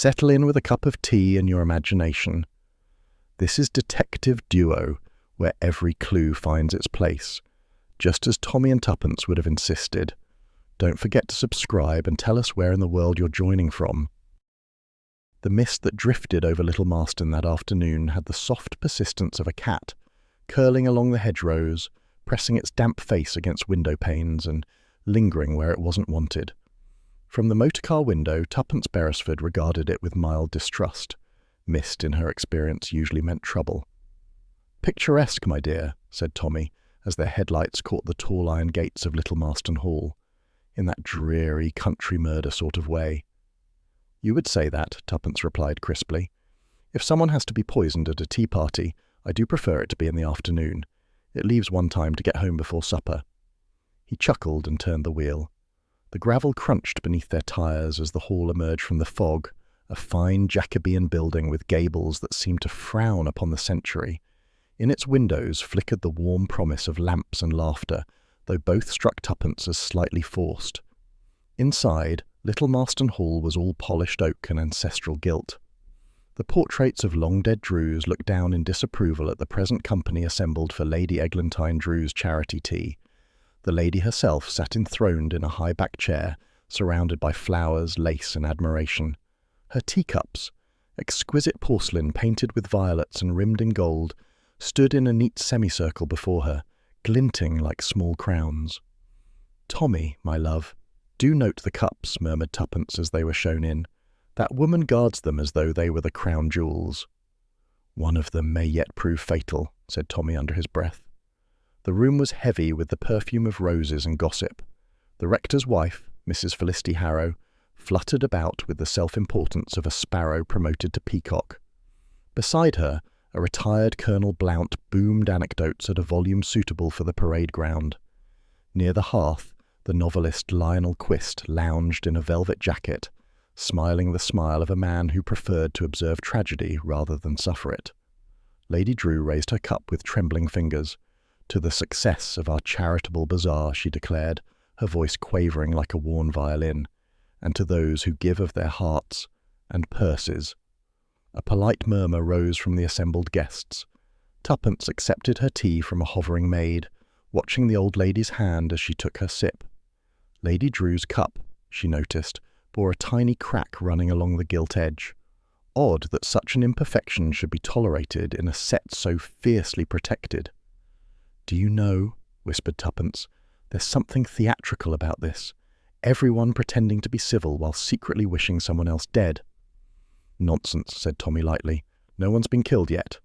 Settle in with a cup of tea and your imagination. This is Detective Duo, where every clue finds its place, just as Tommy and Tuppence would have insisted. Don't forget to subscribe and tell us where in the world you're joining from. The mist that drifted over Little Marston that afternoon had the soft persistence of a cat, curling along the hedgerows, pressing its damp face against window panes and lingering where it wasn't wanted. From the motorcar window, Tuppence Beresford regarded it with mild distrust. Mist, in her experience, usually meant trouble. "Picturesque, my dear," said Tommy, as their headlights caught the tall iron gates of Little Marston Hall, in that dreary country murder sort of way. "You would say that," Tuppence replied crisply. "If someone has to be poisoned at a tea party, I do prefer it to be in the afternoon. It leaves one time to get home before supper." He chuckled and turned the wheel. The gravel crunched beneath their tyres as the hall emerged from the fog, a fine Jacobean building with gables that seemed to frown upon the century. In its windows flickered the warm promise of lamps and laughter, though both struck Tuppence as slightly forced. Inside, Little Marston Hall was all polished oak and ancestral gilt. The portraits of long-dead Drews looked down in disapproval at the present company assembled for Lady Eglantine Drew's charity tea. The lady herself sat enthroned in a high-backed chair, surrounded by flowers, lace, and admiration. Her teacups, exquisite porcelain painted with violets and rimmed in gold, stood in a neat semicircle before her, glinting like small crowns. "Tommy, my love, do note the cups," murmured Tuppence as they were shown in. "That woman guards them as though they were the crown jewels." "One of them may yet prove fatal," said Tommy under his breath. The room was heavy with the perfume of roses and gossip. The rector's wife, Mrs. Felicity Harrow, fluttered about with the self-importance of a sparrow promoted to peacock. Beside her, a retired Colonel Blount boomed anecdotes at a volume suitable for the parade ground. Near the hearth, the novelist Lionel Quist lounged in a velvet jacket, smiling the smile of a man who preferred to observe tragedy rather than suffer it. Lady Drew raised her cup with trembling fingers. "To the success of our charitable bazaar," she declared, her voice quavering like a worn violin, "and to those who give of their hearts and purses." A polite murmur rose from the assembled guests. Tuppence accepted her tea from a hovering maid, watching the old lady's hand as she took her sip. Lady Drew's cup, she noticed, bore a tiny crack running along the gilt edge. Odd that such an imperfection should be tolerated in a set so fiercely protected. "Do you know," whispered Tuppence, "there's something theatrical about this. Everyone pretending to be civil while secretly wishing someone else dead." "Nonsense," said Tommy lightly. "No one's been killed yet."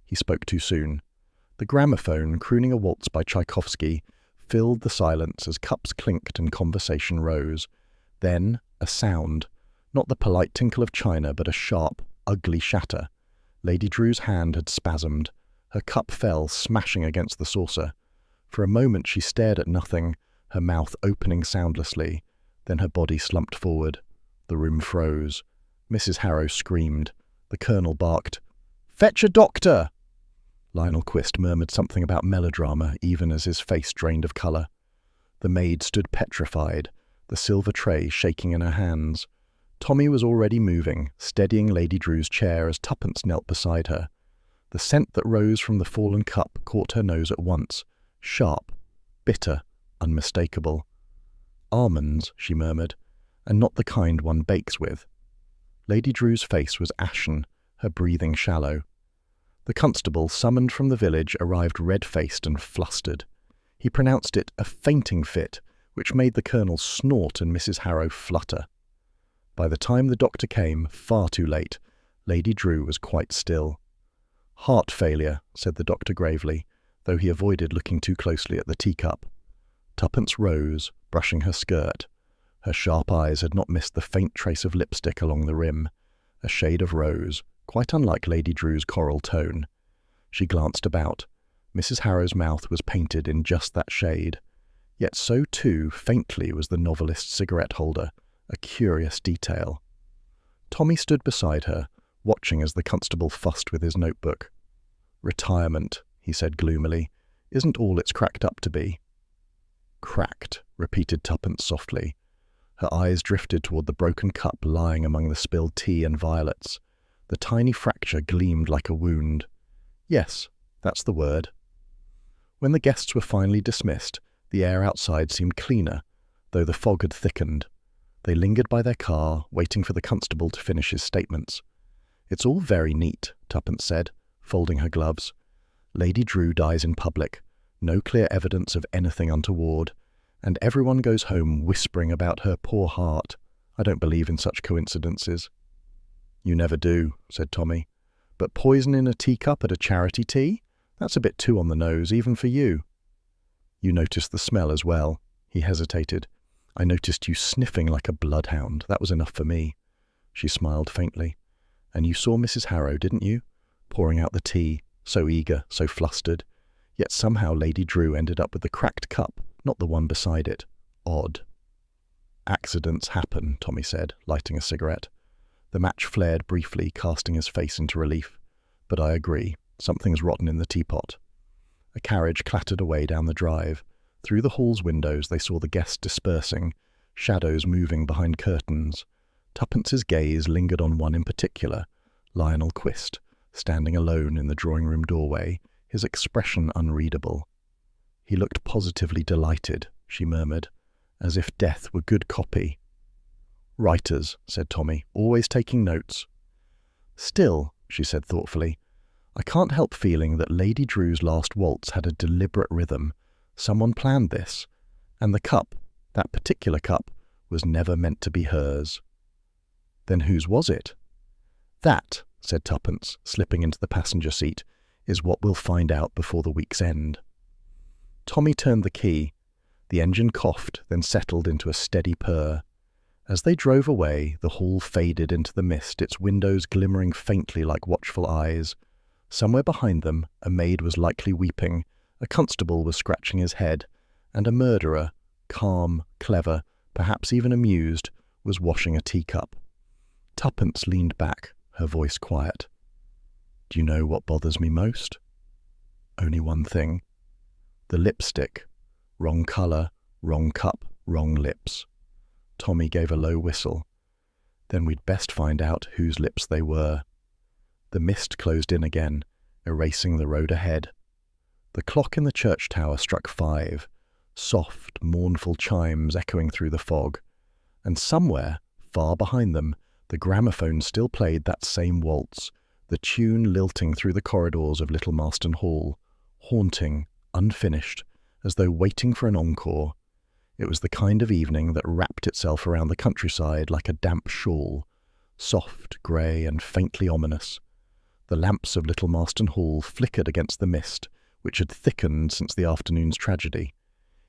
He spoke too soon. The gramophone, crooning a waltz by Tchaikovsky, filled the silence as cups clinked and conversation rose. Then a sound, not the polite tinkle of china, but a sharp, ugly shatter. Lady Drew's hand had spasmed. Her cup fell, smashing against the saucer. For a moment she stared at nothing, her mouth opening soundlessly. Then her body slumped forward. The room froze. Mrs. Harrow screamed. The Colonel barked, "Fetch a doctor!" Lionel Quist murmured something about melodrama, even as his face drained of colour. The maid stood petrified, the silver tray shaking in her hands. Tommy was already moving, steadying Lady Drew's chair as Tuppence knelt beside her. The scent that rose from the fallen cup caught her nose at once. Sharp, bitter, unmistakable. "Almonds," she murmured, "and not the kind one bakes with." Lady Drew's face was ashen, her breathing shallow. The constable, summoned from the village, arrived red-faced and flustered. He pronounced it a fainting fit, which made the Colonel snort and Mrs. Harrow flutter. By the time the doctor came, far too late, Lady Drew was quite still. "Heart failure," said the doctor gravely, though he avoided looking too closely at the teacup. Tuppence rose, brushing her skirt. Her sharp eyes had not missed the faint trace of lipstick along the rim, a shade of rose, quite unlike Lady Drew's coral tone. She glanced about. Mrs. Harrow's mouth was painted in just that shade. Yet so too, faintly, was the novelist's cigarette holder, a curious detail. Tommy stood beside her, watching as the constable fussed with his notebook. "Retirement," he said gloomily, "isn't all it's cracked up to be." "Cracked," repeated Tuppence softly. Her eyes drifted toward the broken cup lying among the spilled tea and violets. The tiny fracture gleamed like a wound. Yes, that's the word. When the guests were finally dismissed, the air outside seemed cleaner, though the fog had thickened. They lingered by their car, waiting for the constable to finish his statements. "It's all very neat," Tuppence said, folding her gloves. "Lady Drew dies in public, no clear evidence of anything untoward, and everyone goes home whispering about her poor heart. I don't believe in such coincidences." "You never do," said Tommy. "But poison in a teacup at a charity tea? That's a bit too on the nose, even for you." "You noticed the smell as well." He hesitated. "I noticed you sniffing like a bloodhound. That was enough for me." She smiled faintly. "And you saw Mrs. Harrow, didn't you? Pouring out the tea, so eager, so flustered. Yet somehow Lady Drew ended up with the cracked cup, not the one beside it. Odd." "Accidents happen," Tommy said, lighting a cigarette. The match flared briefly, casting his face into relief. "But I agree. Something's rotten in the teapot." A carriage clattered away down the drive. Through the hall's windows they saw the guests dispersing, shadows moving behind curtains. Tuppence's gaze lingered on one in particular, Lionel Quist, standing alone in the drawing-room doorway, his expression unreadable. "He looked positively delighted," she murmured, "as if death were good copy." "Writers," said Tommy, "always taking notes." "Still," she said thoughtfully, "I can't help feeling that Lady Drew's last waltz had a deliberate rhythm. Someone planned this. And the cup, that particular cup, was never meant to be hers." "Then whose was it?" "That," said Tuppence, slipping into the passenger seat, "is what we'll find out before the week's end." Tommy turned the key. The engine coughed, then settled into a steady purr. As they drove away, the hall faded into the mist, its windows glimmering faintly like watchful eyes. Somewhere behind them, a maid was likely weeping, a constable was scratching his head, and a murderer, calm, clever, perhaps even amused, was washing a teacup. Tuppence leaned back, her voice quiet. "Do you know what bothers me most?" "Only one thing. The lipstick. Wrong colour, wrong cup, wrong lips." Tommy gave a low whistle. "Then we'd best find out whose lips they were." The mist closed in again, erasing the road ahead. The clock in the church tower struck 5, soft, mournful chimes echoing through the fog. And somewhere, far behind them, the gramophone still played that same waltz, the tune lilting through the corridors of Little Marston Hall, haunting, unfinished, as though waiting for an encore. It was the kind of evening that wrapped itself around the countryside like a damp shawl, soft, grey, and faintly ominous. The lamps of Little Marston Hall flickered against the mist, which had thickened since the afternoon's tragedy.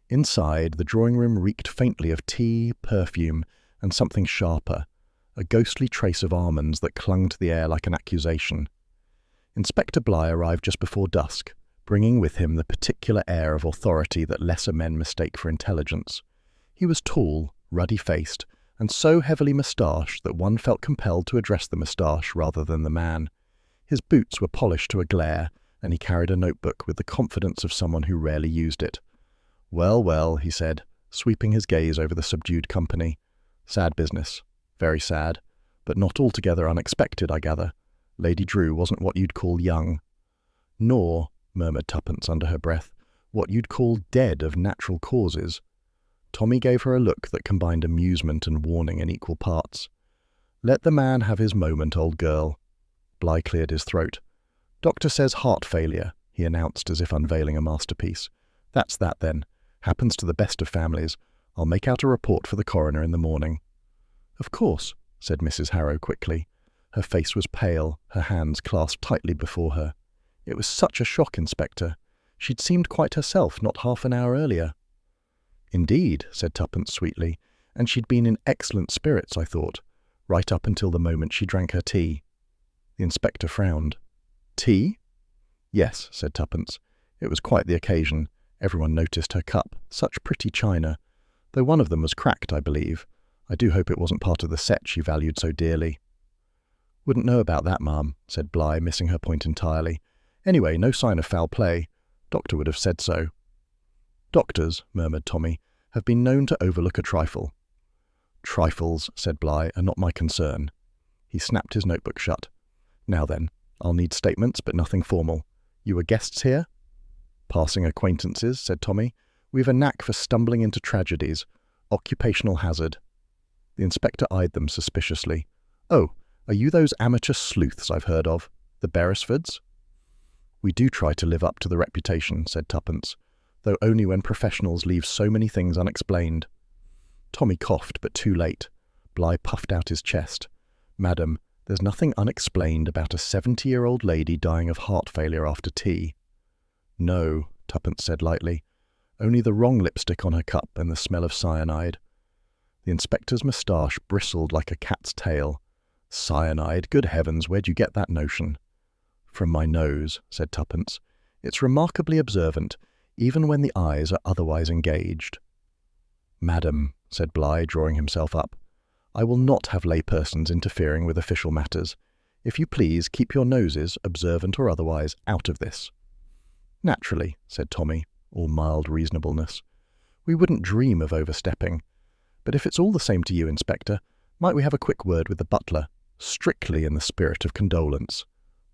Inside, the drawing-room reeked faintly of tea, perfume, and something sharper, a ghostly trace of almonds that clung to the air like an accusation. Inspector Bligh arrived just before dusk, bringing with him the particular air of authority that lesser men mistake for intelligence. He was tall, ruddy-faced, and so heavily moustached that one felt compelled to address the moustache rather than the man. His boots were polished to a glare, and he carried a notebook with the confidence of someone who rarely used it. "Well, well," he said, sweeping his gaze over the subdued company. "Sad business. Very sad. But not altogether unexpected, I gather. Lady Drew wasn't what you'd call young." "Nor," murmured Tuppence under her breath, "what you'd call dead of natural causes." Tommy gave her a look that combined amusement and warning in equal parts. "Let the man have his moment, old girl." Bligh cleared his throat. "Doctor says heart failure," he announced as if unveiling a masterpiece. "That's that, then. Happens to the best of families. I'll make out a report for the coroner in the morning." "Of course," said Mrs. Harrow quickly. Her face was pale, her hands clasped tightly before her. "It was such a shock, Inspector. She'd seemed quite herself not half an hour earlier." "Indeed," said Tuppence sweetly, "and she'd been in excellent spirits, I thought, right up until the moment she drank her tea." The inspector frowned. "Tea?" "Yes," said Tuppence. "It was quite the occasion. Everyone noticed her cup. Such pretty china. Though one of them was cracked, I believe. I do hope it wasn't part of the set she valued so dearly." "Wouldn't know about that, ma'am," said Bligh, missing her point entirely. "Anyway, no sign of foul play. Doctor would have said so." "Doctors," murmured Tommy, "have been known to overlook a trifle." Trifles, said Bligh, are not my concern. He snapped his notebook shut. Now then, I'll need statements, but nothing formal. You were guests here? Passing acquaintances, said Tommy. We've a knack for stumbling into tragedies. Occupational hazard. The inspector eyed them suspiciously. Oh, are you those amateur sleuths I've heard of? The Beresfords? We do try to live up to the reputation, said Tuppence, though only when professionals leave so many things unexplained. Tommy coughed, but too late. Bligh puffed out his chest. Madam, there's nothing unexplained about a 70-year-old lady dying of heart failure after tea. No, Tuppence said lightly. Only the wrong lipstick on her cup and the smell of cyanide. The inspector's moustache bristled like a cat's tail. Cyanide? Good heavens, where'd you get that notion? From my nose, said Tuppence. It's remarkably observant, even when the eyes are otherwise engaged. Madam, said Bligh, drawing himself up, I will not have laypersons interfering with official matters. If you please, keep your noses, observant or otherwise, out of this. Naturally, said Tommy, all mild reasonableness. We wouldn't dream of overstepping. But if it's all the same to you, Inspector, might we have a quick word with the butler, strictly in the spirit of condolence?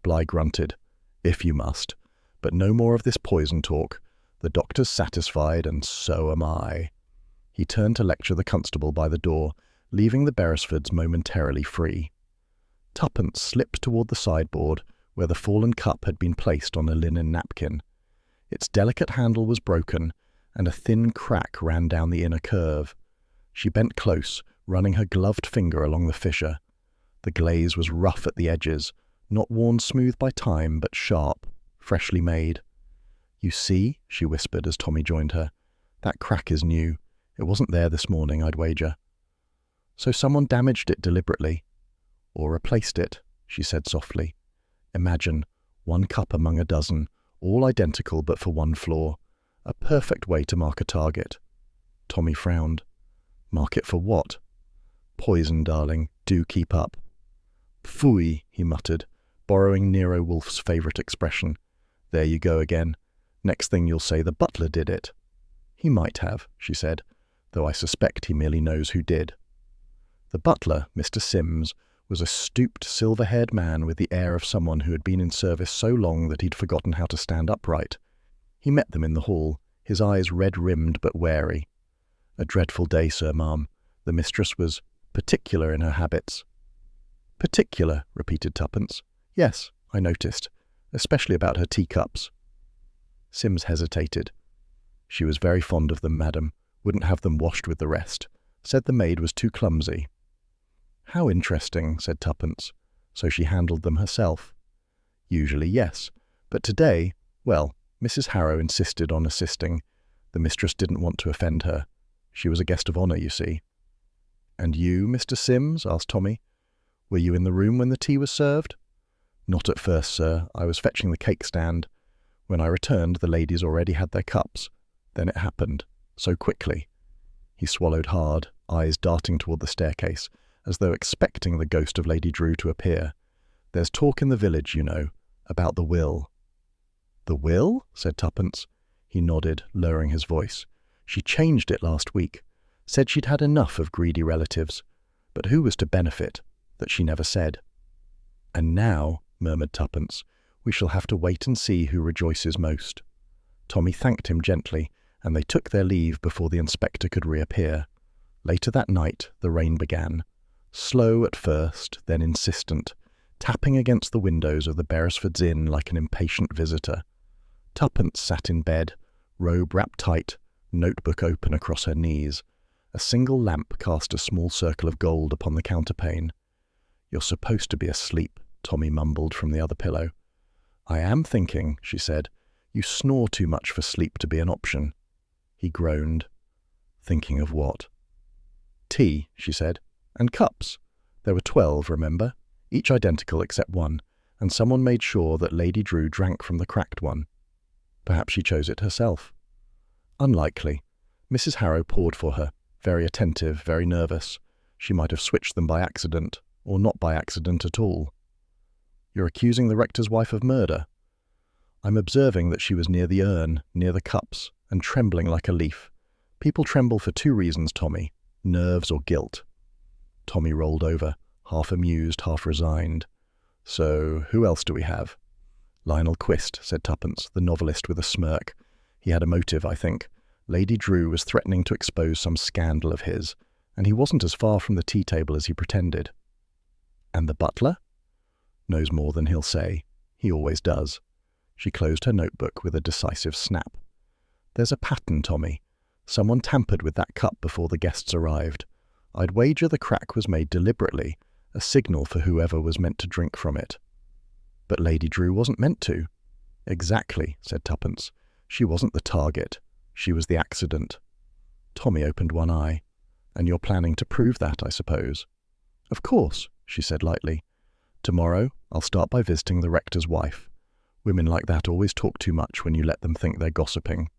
Bligh grunted. If you must. But no more of this poison talk. The doctor's satisfied, and so am I. He turned to lecture the constable by the door, leaving the Beresfords momentarily free. Tuppence slipped toward the sideboard, where the fallen cup had been placed on a linen napkin. Its delicate handle was broken, and a thin crack ran down the inner curve. She bent close, running her gloved finger along the fissure. The glaze was rough at the edges, not worn smooth by time, but sharp, freshly made. You see, she whispered as Tommy joined her, that crack is new. It wasn't there this morning, I'd wager. So someone damaged it deliberately. Or replaced it, she said softly. Imagine, one cup among a dozen, all identical but for one flaw. A perfect way to mark a target. Tommy frowned. Mark it for what? Poison, darling. Do keep up. Phooey, he muttered, borrowing Nero Wolfe's favourite expression. There you go again. Next thing you'll say the butler did it. He might have, she said, though I suspect he merely knows who did. The butler, Mr. Sims, was a stooped, silver-haired man with the air of someone who had been in service so long that he'd forgotten how to stand upright. He met them in the hall, his eyes red-rimmed but wary. A dreadful day, sir, ma'am. The mistress was particular in her habits. Particular, repeated Tuppence. Yes, I noticed, especially about her teacups. Sims hesitated. She was very fond of them, madam. Wouldn't have them washed with the rest. Said the maid was too clumsy. How interesting, said Tuppence. So she handled them herself. Usually, yes. But today, well, Mrs. Harrow insisted on assisting. The mistress didn't want to offend her. She was a guest of honour, you see. And you, Mr. Sims? Asked Tommy. Were you in the room when the tea was served? Not at first, sir. I was fetching the cake stand. When I returned, the ladies already had their cups. Then it happened. So quickly. He swallowed hard, eyes darting toward the staircase, as though expecting the ghost of Lady Drew to appear. There's talk in the village, you know, about the will. The will? Said Tuppence. He nodded, lowering his voice. She changed it last week. Said she'd had enough of greedy relatives. But who was to benefit? That she never said. And now, murmured Tuppence, we shall have to wait and see who rejoices most. Tommy thanked him gently, and they took their leave before the inspector could reappear. Later that night, the rain began. Slow at first, then insistent, tapping against the windows of the Beresfords Inn like an impatient visitor. Tuppence sat in bed, robe wrapped tight, notebook open across her knees. A single lamp cast a small circle of gold upon the counterpane. You're supposed to be asleep, Tommy mumbled from the other pillow. I am thinking, she said. You snore too much for sleep to be an option. He groaned. Thinking of what? Tea, she said. And cups. There were 12, remember? Each identical except one, and someone made sure that Lady Drew drank from the cracked one. Perhaps she chose it herself. Unlikely. Mrs. Harrow poured for her, very attentive, very nervous. She might have switched them by accident, or not by accident at all. You're accusing the rector's wife of murder? I'm observing that she was near the urn, near the cups, and trembling like a leaf. People tremble for two reasons, Tommy, nerves or guilt. Tommy rolled over, half amused, half resigned. So, who else do we have? Lionel Quist, said Tuppence, the novelist with a smirk. He had a motive, I think. Lady Drew was threatening to expose some scandal of his, and he wasn't as far from the tea table as he pretended. And the butler? Knows more than he'll say. He always does. She closed her notebook with a decisive snap. There's a pattern, Tommy. Someone tampered with that cup before the guests arrived. I'd wager the crack was made deliberately, a signal for whoever was meant to drink from it. But Lady Drew wasn't meant to. Exactly, said Tuppence. She wasn't the target. She was the accident. Tommy opened one eye. And you're planning to prove that, I suppose? Of course, she said lightly. Tomorrow, I'll start by visiting the rector's wife. Women like that always talk too much when you let them think they're gossiping.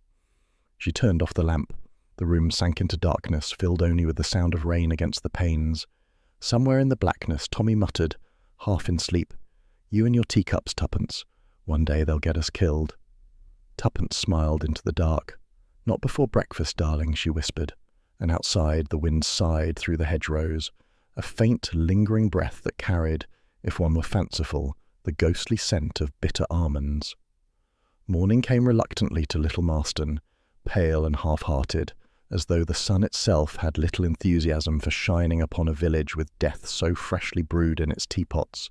She turned off the lamp. The room sank into darkness, filled only with the sound of rain against the panes. Somewhere in the blackness, Tommy muttered, half in sleep, You and your teacups, Tuppence. One day they'll get us killed. Tuppence smiled into the dark. Not before breakfast, darling, she whispered, and outside the wind sighed through the hedgerows, a faint, lingering breath that carried, if one were fanciful, the ghostly scent of bitter almonds. Morning came reluctantly to Little Marston, pale and half-hearted, as though the sun itself had little enthusiasm for shining upon a village with death so freshly brewed in its teapots.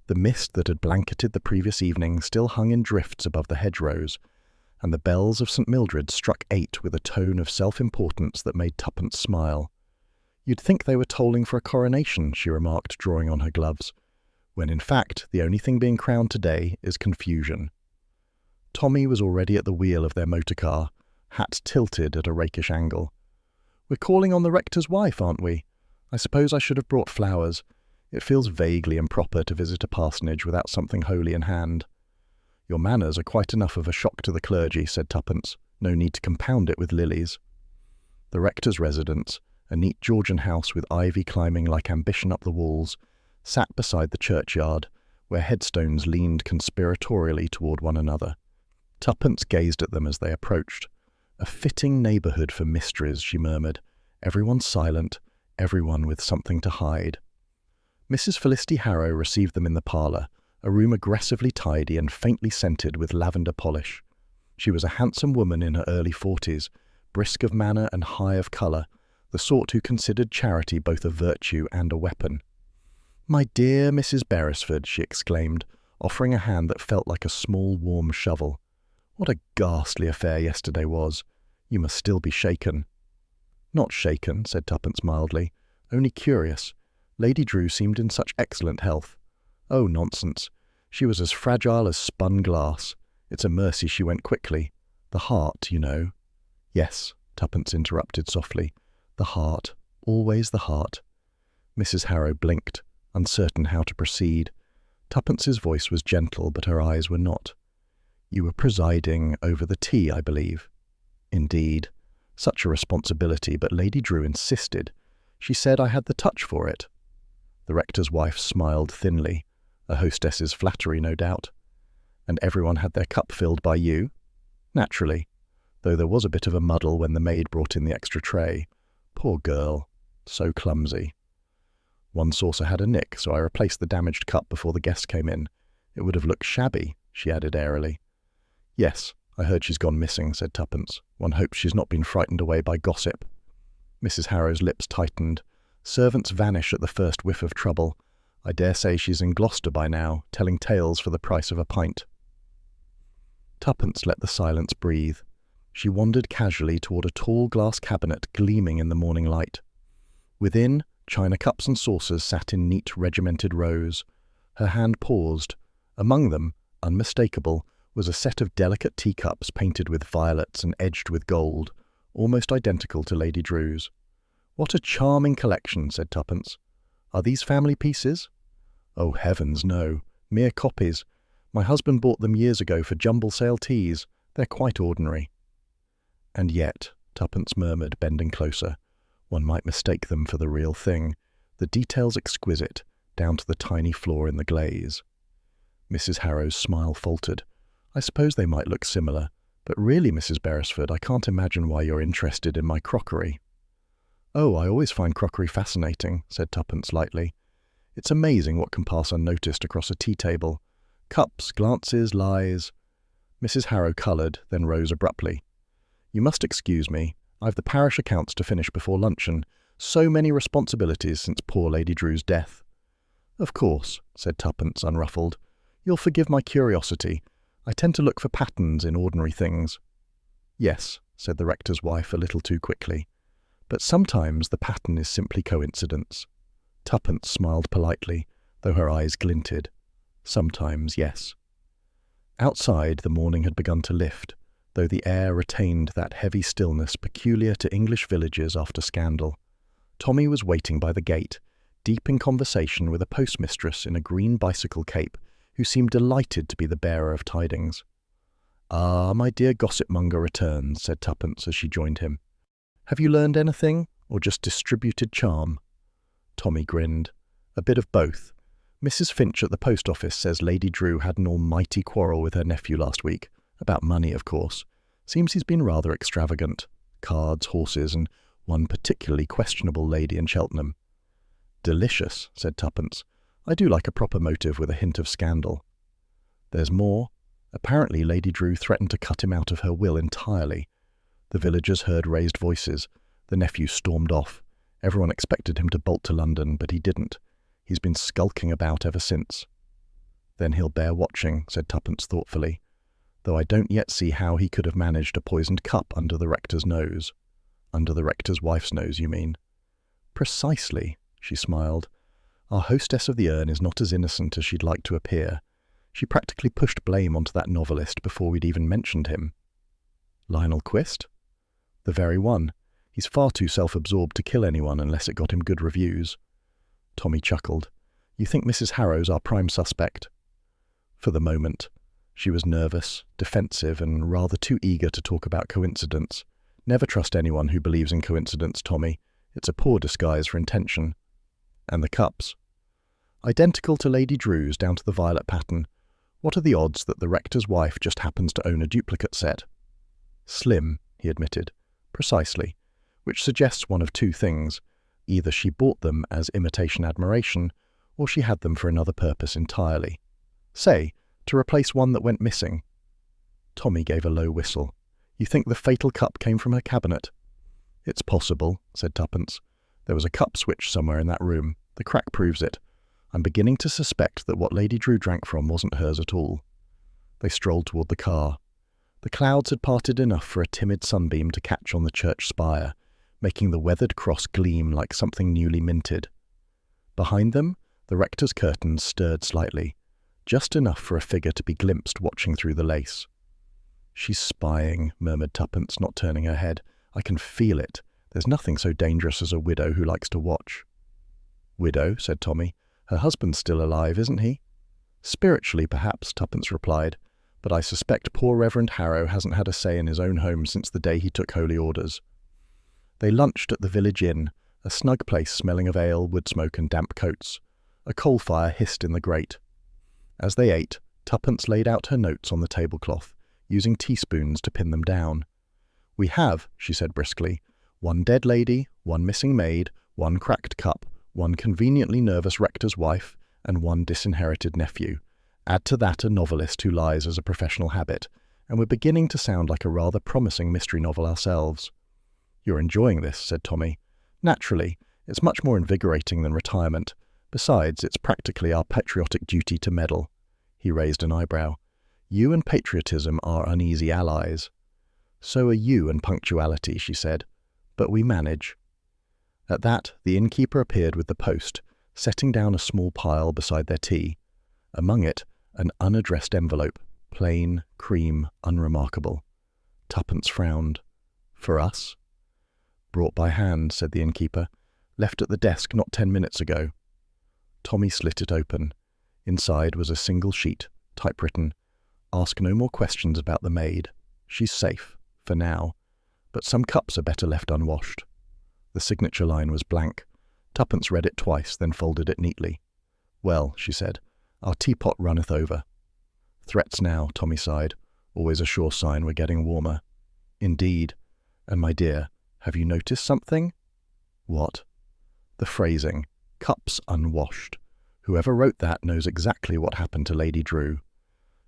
The mist that had blanketed the previous evening still hung in drifts above the hedgerows, and the bells of St. Mildred struck 8 with a tone of self-importance that made Tuppence smile. You'd think they were tolling for a coronation, she remarked, drawing on her gloves, when in fact the only thing being crowned today is confusion. Tommy was already at the wheel of their motor car, hat tilted at a rakish angle. We're calling on the rector's wife, aren't we? I suppose I should have brought flowers. It feels vaguely improper to visit a parsonage without something holy in hand. Your manners are quite enough of a shock to the clergy, said Tuppence. No need to compound it with lilies. The rector's residence, a neat Georgian house with ivy climbing like ambition up the walls, sat beside the churchyard, where headstones leaned conspiratorially toward one another. Tuppence gazed at them as they approached. A fitting neighbourhood for mysteries, she murmured. Everyone silent, everyone with something to hide. Mrs. Felicity Harrow received them in the parlour, a room aggressively tidy and faintly scented with lavender polish. She was a handsome woman in her early 40s, brisk of manner and high of colour, the sort who considered charity both a virtue and a weapon. "My dear Mrs. Beresford," she exclaimed, offering a hand that felt like a small warm shovel. "What a ghastly affair yesterday was. You must still be shaken." "Not shaken," said Tuppence mildly, "only curious. Lady Drew seemed in such excellent health." "Oh, nonsense. She was as fragile as spun glass. It's a mercy she went quickly. The heart, you know." "Yes," Tuppence interrupted softly. "The heart. Always the heart." Mrs. Harrow blinked, uncertain how to proceed. Tuppence's voice was gentle, but her eyes were not. "You were presiding over the tea, I believe." "Indeed. Such a responsibility, but Lady Drew insisted. She said I had the touch for it." The rector's wife smiled thinly, a hostess's flattery, no doubt. "And everyone had their cup filled by you?" "Naturally, though there was a bit of a muddle when the maid brought in the extra tray. Poor girl, so clumsy. One saucer had a nick, so I replaced the damaged cup before the guests came in. It would have looked shabby," she added airily. "Yes, I heard she's gone missing," said Tuppence. "One hopes she's not been frightened away by gossip." Mrs. Harrow's lips tightened. "Servants vanish at the first whiff of trouble. I dare say she's in Gloucester by now, telling tales for the price of a pint." Tuppence let the silence breathe. She wandered casually toward a tall glass cabinet gleaming in the morning light. Within, china cups and saucers sat in neat regimented rows. Her hand paused. Among them, unmistakable, was a set of delicate teacups painted with violets and edged with gold, almost identical to Lady Drew's. "What a charming collection," said Tuppence. "Are these family pieces?" "Oh, heavens, no. Mere copies. My husband bought them years ago for jumble sale teas. They're quite ordinary." "And yet," Tuppence murmured, bending closer, "one might mistake them for the real thing. The details exquisite, down to the tiny flaw in the glaze." Mrs. Harrow's smile faltered. "I suppose they might look similar, but really, Mrs. Beresford, I can't imagine why you're interested in my crockery." "Oh, I always find crockery fascinating," said Tuppence lightly. "It's amazing what can pass unnoticed across a tea table. Cups, glances, lies." Mrs. Harrow coloured, then rose abruptly. "You must excuse me. I've the parish accounts to finish before luncheon. So many responsibilities since poor Lady Drew's death." "Of course," said Tuppence, unruffled. "You'll forgive my curiosity. I tend to look for patterns in ordinary things." "Yes," said the rector's wife a little too quickly. "But sometimes the pattern is simply coincidence." Tuppence smiled politely, though her eyes glinted. "Sometimes, yes." Outside, the morning had begun to lift, though the air retained that heavy stillness peculiar to English villages after scandal. Tommy was waiting by the gate, deep in conversation with a postmistress in a green bicycle cape, who seemed delighted to be the bearer of tidings. "Ah, my dear gossip-monger returns," said Tuppence as she joined him. "Have you learned anything, or just distributed charm?" Tommy grinned. "A bit of both. Mrs. Finch at the post office says Lady Drew had an almighty quarrel with her nephew last week. About money, of course. Seems he's been rather extravagant. Cards, horses, and one particularly questionable lady in Cheltenham." "Delicious," said Tuppence. "I do like a proper motive with a hint of scandal." "There's more. Apparently Lady Drew threatened to cut him out of her will entirely. The villagers heard raised voices. The nephew stormed off. Everyone expected him to bolt to London, but he didn't. He's been skulking about ever since." "Then he'll bear watching," said Tuppence thoughtfully, "though I don't yet see how he could have managed a poisoned cup under the rector's nose." "Under the rector's wife's nose, you mean?" "Precisely," she smiled. "Our hostess of the urn is not as innocent as she'd like to appear. She practically pushed blame onto that novelist before we'd even mentioned him." "Lionel Quist?" "The very one. He's far too self-absorbed to kill anyone unless it got him good reviews." Tommy chuckled. "You think Mrs. Harrow's our prime suspect?" "For the moment." She was nervous, defensive, and rather too eager to talk about coincidence. "Never trust anyone who believes in coincidence, Tommy. It's a poor disguise for intention." "And the cups?" "Identical to Lady Drew's down to the violet pattern. What are the odds that the rector's wife just happens to own a duplicate set?" "Slim," he admitted. "Precisely. Which suggests one of two things. Either she bought them as imitation admiration, or she had them for another purpose entirely. Say, to replace one that went missing." Tommy gave a low whistle. "You think the fatal cup came from her cabinet?" "It's possible," said Tuppence. "There was a cup switch somewhere in that room. The crack proves it. I'm beginning to suspect that what Lady Drew drank from wasn't hers at all." They strolled toward the car. The clouds had parted enough for a timid sunbeam to catch on the church spire, making the weathered cross gleam like something newly minted. Behind them, the rector's curtains stirred slightly, just enough for a figure to be glimpsed watching through the lace. "She's spying," murmured Tuppence, not turning her head. "I can feel it. There's nothing so dangerous as a widow who likes to watch." "Widow," said Tommy. "Her husband's still alive, isn't he?" "Spiritually, perhaps," Tuppence replied, "but I suspect poor Reverend Harrow hasn't had a say in his own home since the day he took holy orders." They lunched at the village inn, a snug place smelling of ale, wood smoke, and damp coats. A coal fire hissed in the grate. As they ate, Tuppence laid out her notes on the tablecloth, using teaspoons to pin them down. "We have," she said briskly, "one dead lady, one missing maid, one cracked cup, one conveniently nervous rector's wife, and one disinherited nephew. Add to that a novelist who lies as a professional habit, and we're beginning to sound like a rather promising mystery novel ourselves." "You're enjoying this," said Tommy. "Naturally. It's much more invigorating than retirement. Besides, it's practically our patriotic duty to meddle." He raised an eyebrow. "You and patriotism are uneasy allies." "So are you and punctuality," she said. "But we manage." At that, the innkeeper appeared with the post, setting down a small pile beside their tea. Among it, an unaddressed envelope, plain, cream, unremarkable. Tuppence frowned. "For us?" "Brought by hand," said the innkeeper. "Left at the desk not 10 minutes ago." Tommy slit it open. Inside was a single sheet, typewritten. "Ask no more questions about the maid. She's safe, for now. But some cups are better left unwashed." The signature line was blank. Tuppence read it twice, then folded it neatly. "Well," she said, "our teapot runneth over." "Threats now," Tommy sighed. "Always a sure sign we're getting warmer." "Indeed. And my dear, have you noticed something?" What? The phrasing, cups unwashed. Whoever wrote that knows exactly what happened to Lady Drew.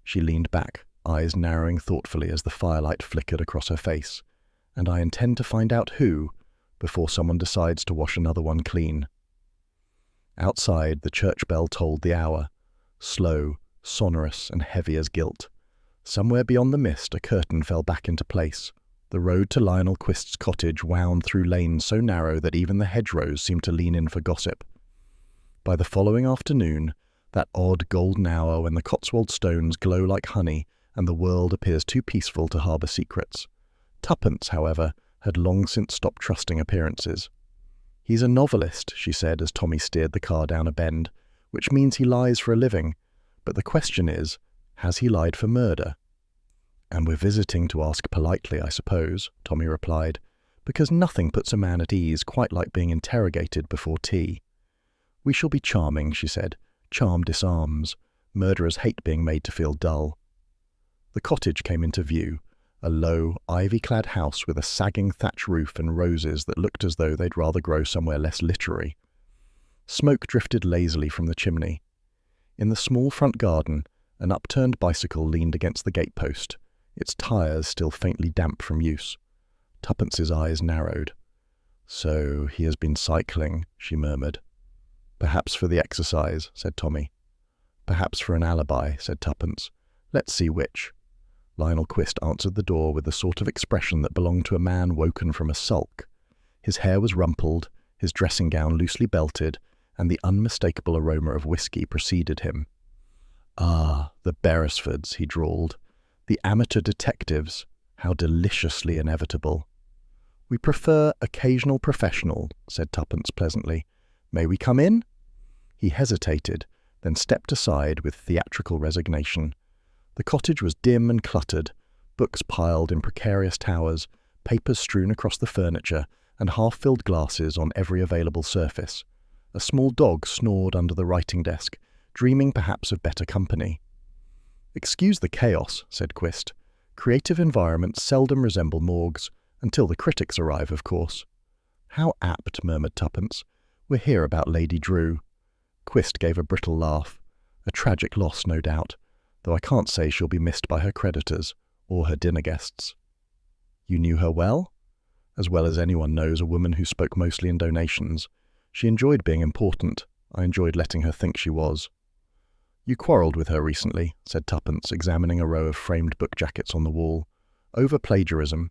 She leaned back, eyes narrowing thoughtfully as the firelight flickered across her face. And I intend to find out who, before someone decides to wash another one clean. Outside, the church bell tolled the hour, slow, sonorous, and heavy as guilt. Somewhere beyond the mist, a curtain fell back into place. The road to Lionel Quist's cottage wound through lanes so narrow that even the hedgerows seemed to lean in for gossip. By the following afternoon, that odd golden hour when the Cotswold stones glow like honey and the world appears too peaceful to harbour secrets, Tuppence, however, had long since stopped trusting appearances. "He's a novelist," she said as Tommy steered the car down a bend, "which means he lies for a living. But the question is, has he lied for murder?" "And we're visiting to ask politely, I suppose," Tommy replied, "because nothing puts a man at ease quite like being interrogated before tea." "We shall be charming," she said. "Charm disarms. Murderers hate being made to feel dull." The cottage came into view, a low, ivy-clad house with a sagging thatch roof and roses that looked as though they'd rather grow somewhere less literary. Smoke drifted lazily from the chimney. In the small front garden, an upturned bicycle leaned against the gatepost, its tyres still faintly damp from use. Tuppence's eyes narrowed. "So he has been cycling," she murmured. "Perhaps for the exercise," said Tommy. "Perhaps for an alibi," said Tuppence. "Let's see which." Lionel Quist answered the door with the sort of expression that belonged to a man woken from a sulk. His hair was rumpled, his dressing gown loosely belted, and the unmistakable aroma of whiskey preceded him. "Ah, the Beresfords," he drawled. "The amateur detectives. How deliciously inevitable." "We prefer occasional professional," said Tuppence pleasantly. "May we come in?" He hesitated, then stepped aside with theatrical resignation. The cottage was dim and cluttered, books piled in precarious towers, papers strewn across the furniture, and half-filled glasses on every available surface. A small dog snored under the writing desk, dreaming perhaps of better company. "Excuse the chaos," said Quist. "Creative environments seldom resemble morgues, until the critics arrive, of course." "How apt," murmured Tuppence. "We're here about Lady Drew." Quist gave a brittle laugh. "A tragic loss, no doubt, though I can't say she'll be missed by her creditors, or her dinner guests." "You knew her well?" "As well as anyone knows a woman who spoke mostly in donations. She enjoyed being important. I enjoyed letting her think she was." "You quarrelled with her recently," said Tuppence, examining a row of framed book jackets on the wall. "Over plagiarism."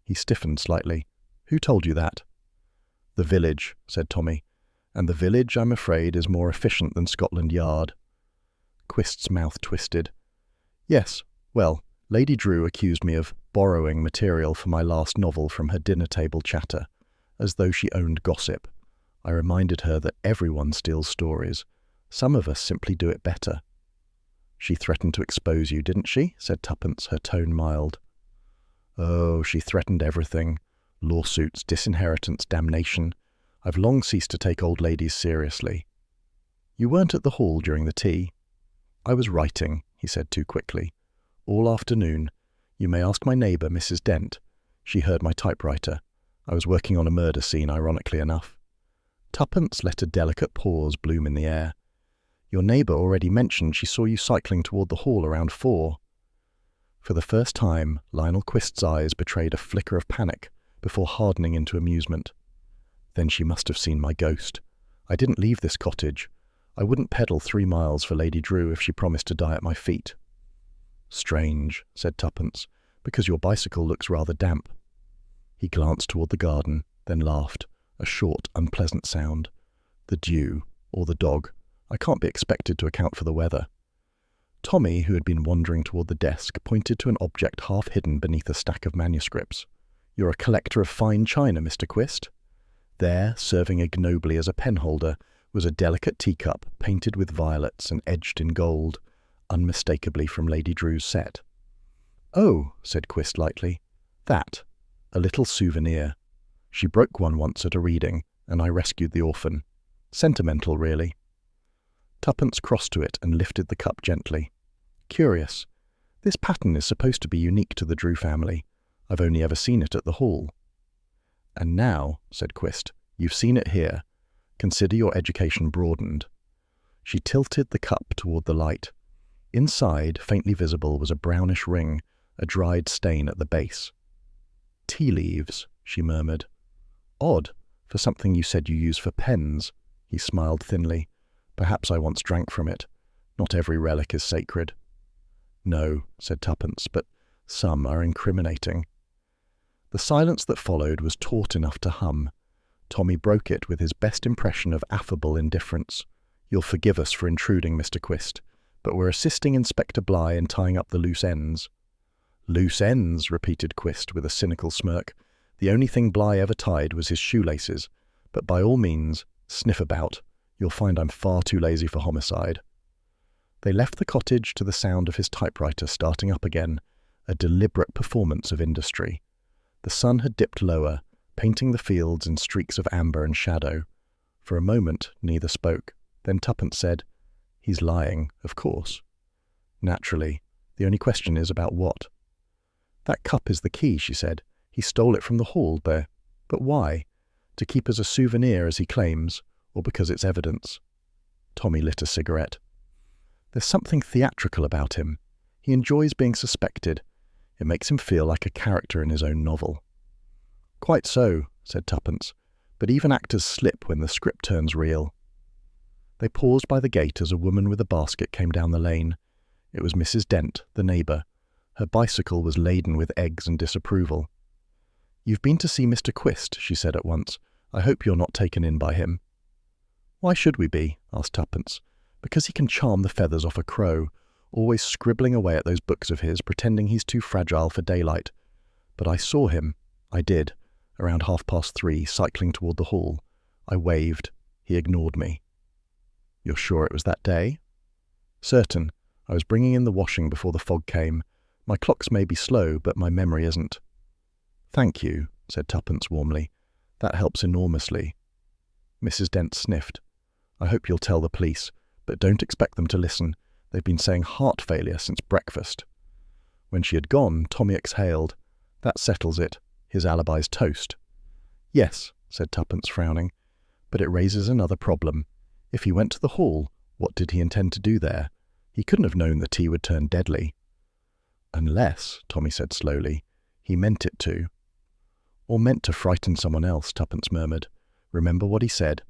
He stiffened slightly. "Who told you that?" "The village," said Tommy. "And the village, I'm afraid, is more efficient than Scotland Yard." Quist's mouth twisted. "Yes, well, Lady Drew accused me of borrowing material for my last novel from her dinner-table chatter, as though she owned gossip. I reminded her that everyone steals stories. Some of us simply do it better." "She threatened to expose you, didn't she?" said Tuppence, her tone mild. "Oh, she threatened everything. Lawsuits, disinheritance, damnation. I've long ceased to take old ladies seriously." "You weren't at the hall during the tea?" "I was writing," he said too quickly. "All afternoon. You may ask my neighbour, Mrs. Dent. She heard my typewriter. I was working on a murder scene, ironically enough." Tuppence let a delicate pause bloom in the air. "Your neighbour already mentioned she saw you cycling toward the hall around 4. For the first time, Lionel Quist's eyes betrayed a flicker of panic before hardening into amusement. "Then she must have seen my ghost. I didn't leave this cottage. I wouldn't pedal 3 miles for Lady Drew if she promised to die at my feet." "Strange," said Tuppence, "because your bicycle looks rather damp." He glanced toward the garden, then laughed, a short, unpleasant sound. "The dew, or the dog. I can't be expected to account for the weather." Tommy, who had been wandering toward the desk, pointed to an object half hidden beneath a stack of manuscripts. "You're a collector of fine china, Mr. Quist?" There, serving ignobly as a penholder, was a delicate teacup painted with violets and edged in gold, unmistakably from Lady Drew's set. "Oh," said Quist lightly. "That. A little souvenir. She broke one once at a reading, and I rescued the orphan. Sentimental, really." Tuppence crossed to it and lifted the cup gently. "Curious. This pattern is supposed to be unique to the Drew family. I've only ever seen it at the hall." "And now," said Quist, You've seen it here. Consider your education broadened. She tilted the cup toward the light. Inside, faintly visible, was a brownish ring, a dried stain at the base. Tea leaves, she murmured. Odd, for something you said you use for pens. He smiled thinly. Perhaps I once drank from it. Not every relic is sacred. No, said Tuppence, but some are incriminating. The silence that followed was taut enough to hum. Tommy broke it with his best impression of affable indifference. You'll forgive us for intruding, Mr. Quist, but we're assisting Inspector Bligh in tying up the loose ends. Loose ends, repeated Quist with a cynical smirk. The only thing Bligh ever tied was his shoelaces, but by all means, sniff about. You'll find I'm far too lazy for homicide. They left the cottage to the sound of his typewriter starting up again, a deliberate performance of industry. The sun had dipped lower, painting the fields in streaks of amber and shadow. For a moment, neither spoke. Then Tuppence said, He's lying, of course. Naturally. The only question is about what? That cup is the key, she said. He stole it from the hall there. But why? To keep as a souvenir, as he claims, or because it's evidence? Tommy lit a cigarette. There's something theatrical about him. He enjoys being suspected. It makes him feel like a character in his own novel. Quite so, said Tuppence, but even actors slip when the script turns real. They paused by the gate as a woman with a basket came down the lane. It was Mrs. Dent, the neighbour. Her bicycle was laden with eggs and disapproval. You've been to see Mr. Quist, she said at once. I hope you're not taken in by him. Why should we be? Asked Tuppence. Because he can charm the feathers off a crow, always scribbling away at those books of his, pretending he's too fragile for daylight. But I saw him. I did. Around 3:30, cycling toward the hall. I waved. He ignored me. You're sure it was that day? Certain. I was bringing in the washing before the fog came. My clocks may be slow, but my memory isn't. Thank you, said Tuppence warmly. That helps enormously. Mrs. Dent sniffed. I hope you'll tell the police, but don't expect them to listen. They've been saying heart failure since breakfast. When she had gone, Tommy exhaled. That settles it. His alibi's toast. Yes, said Tuppence, frowning. But it raises another problem. If he went to the hall, what did he intend to do there? He couldn't have known the tea would turn deadly. Unless, Tommy said slowly, he meant it to. Or meant to frighten someone else, Tuppence murmured. Remember what he said.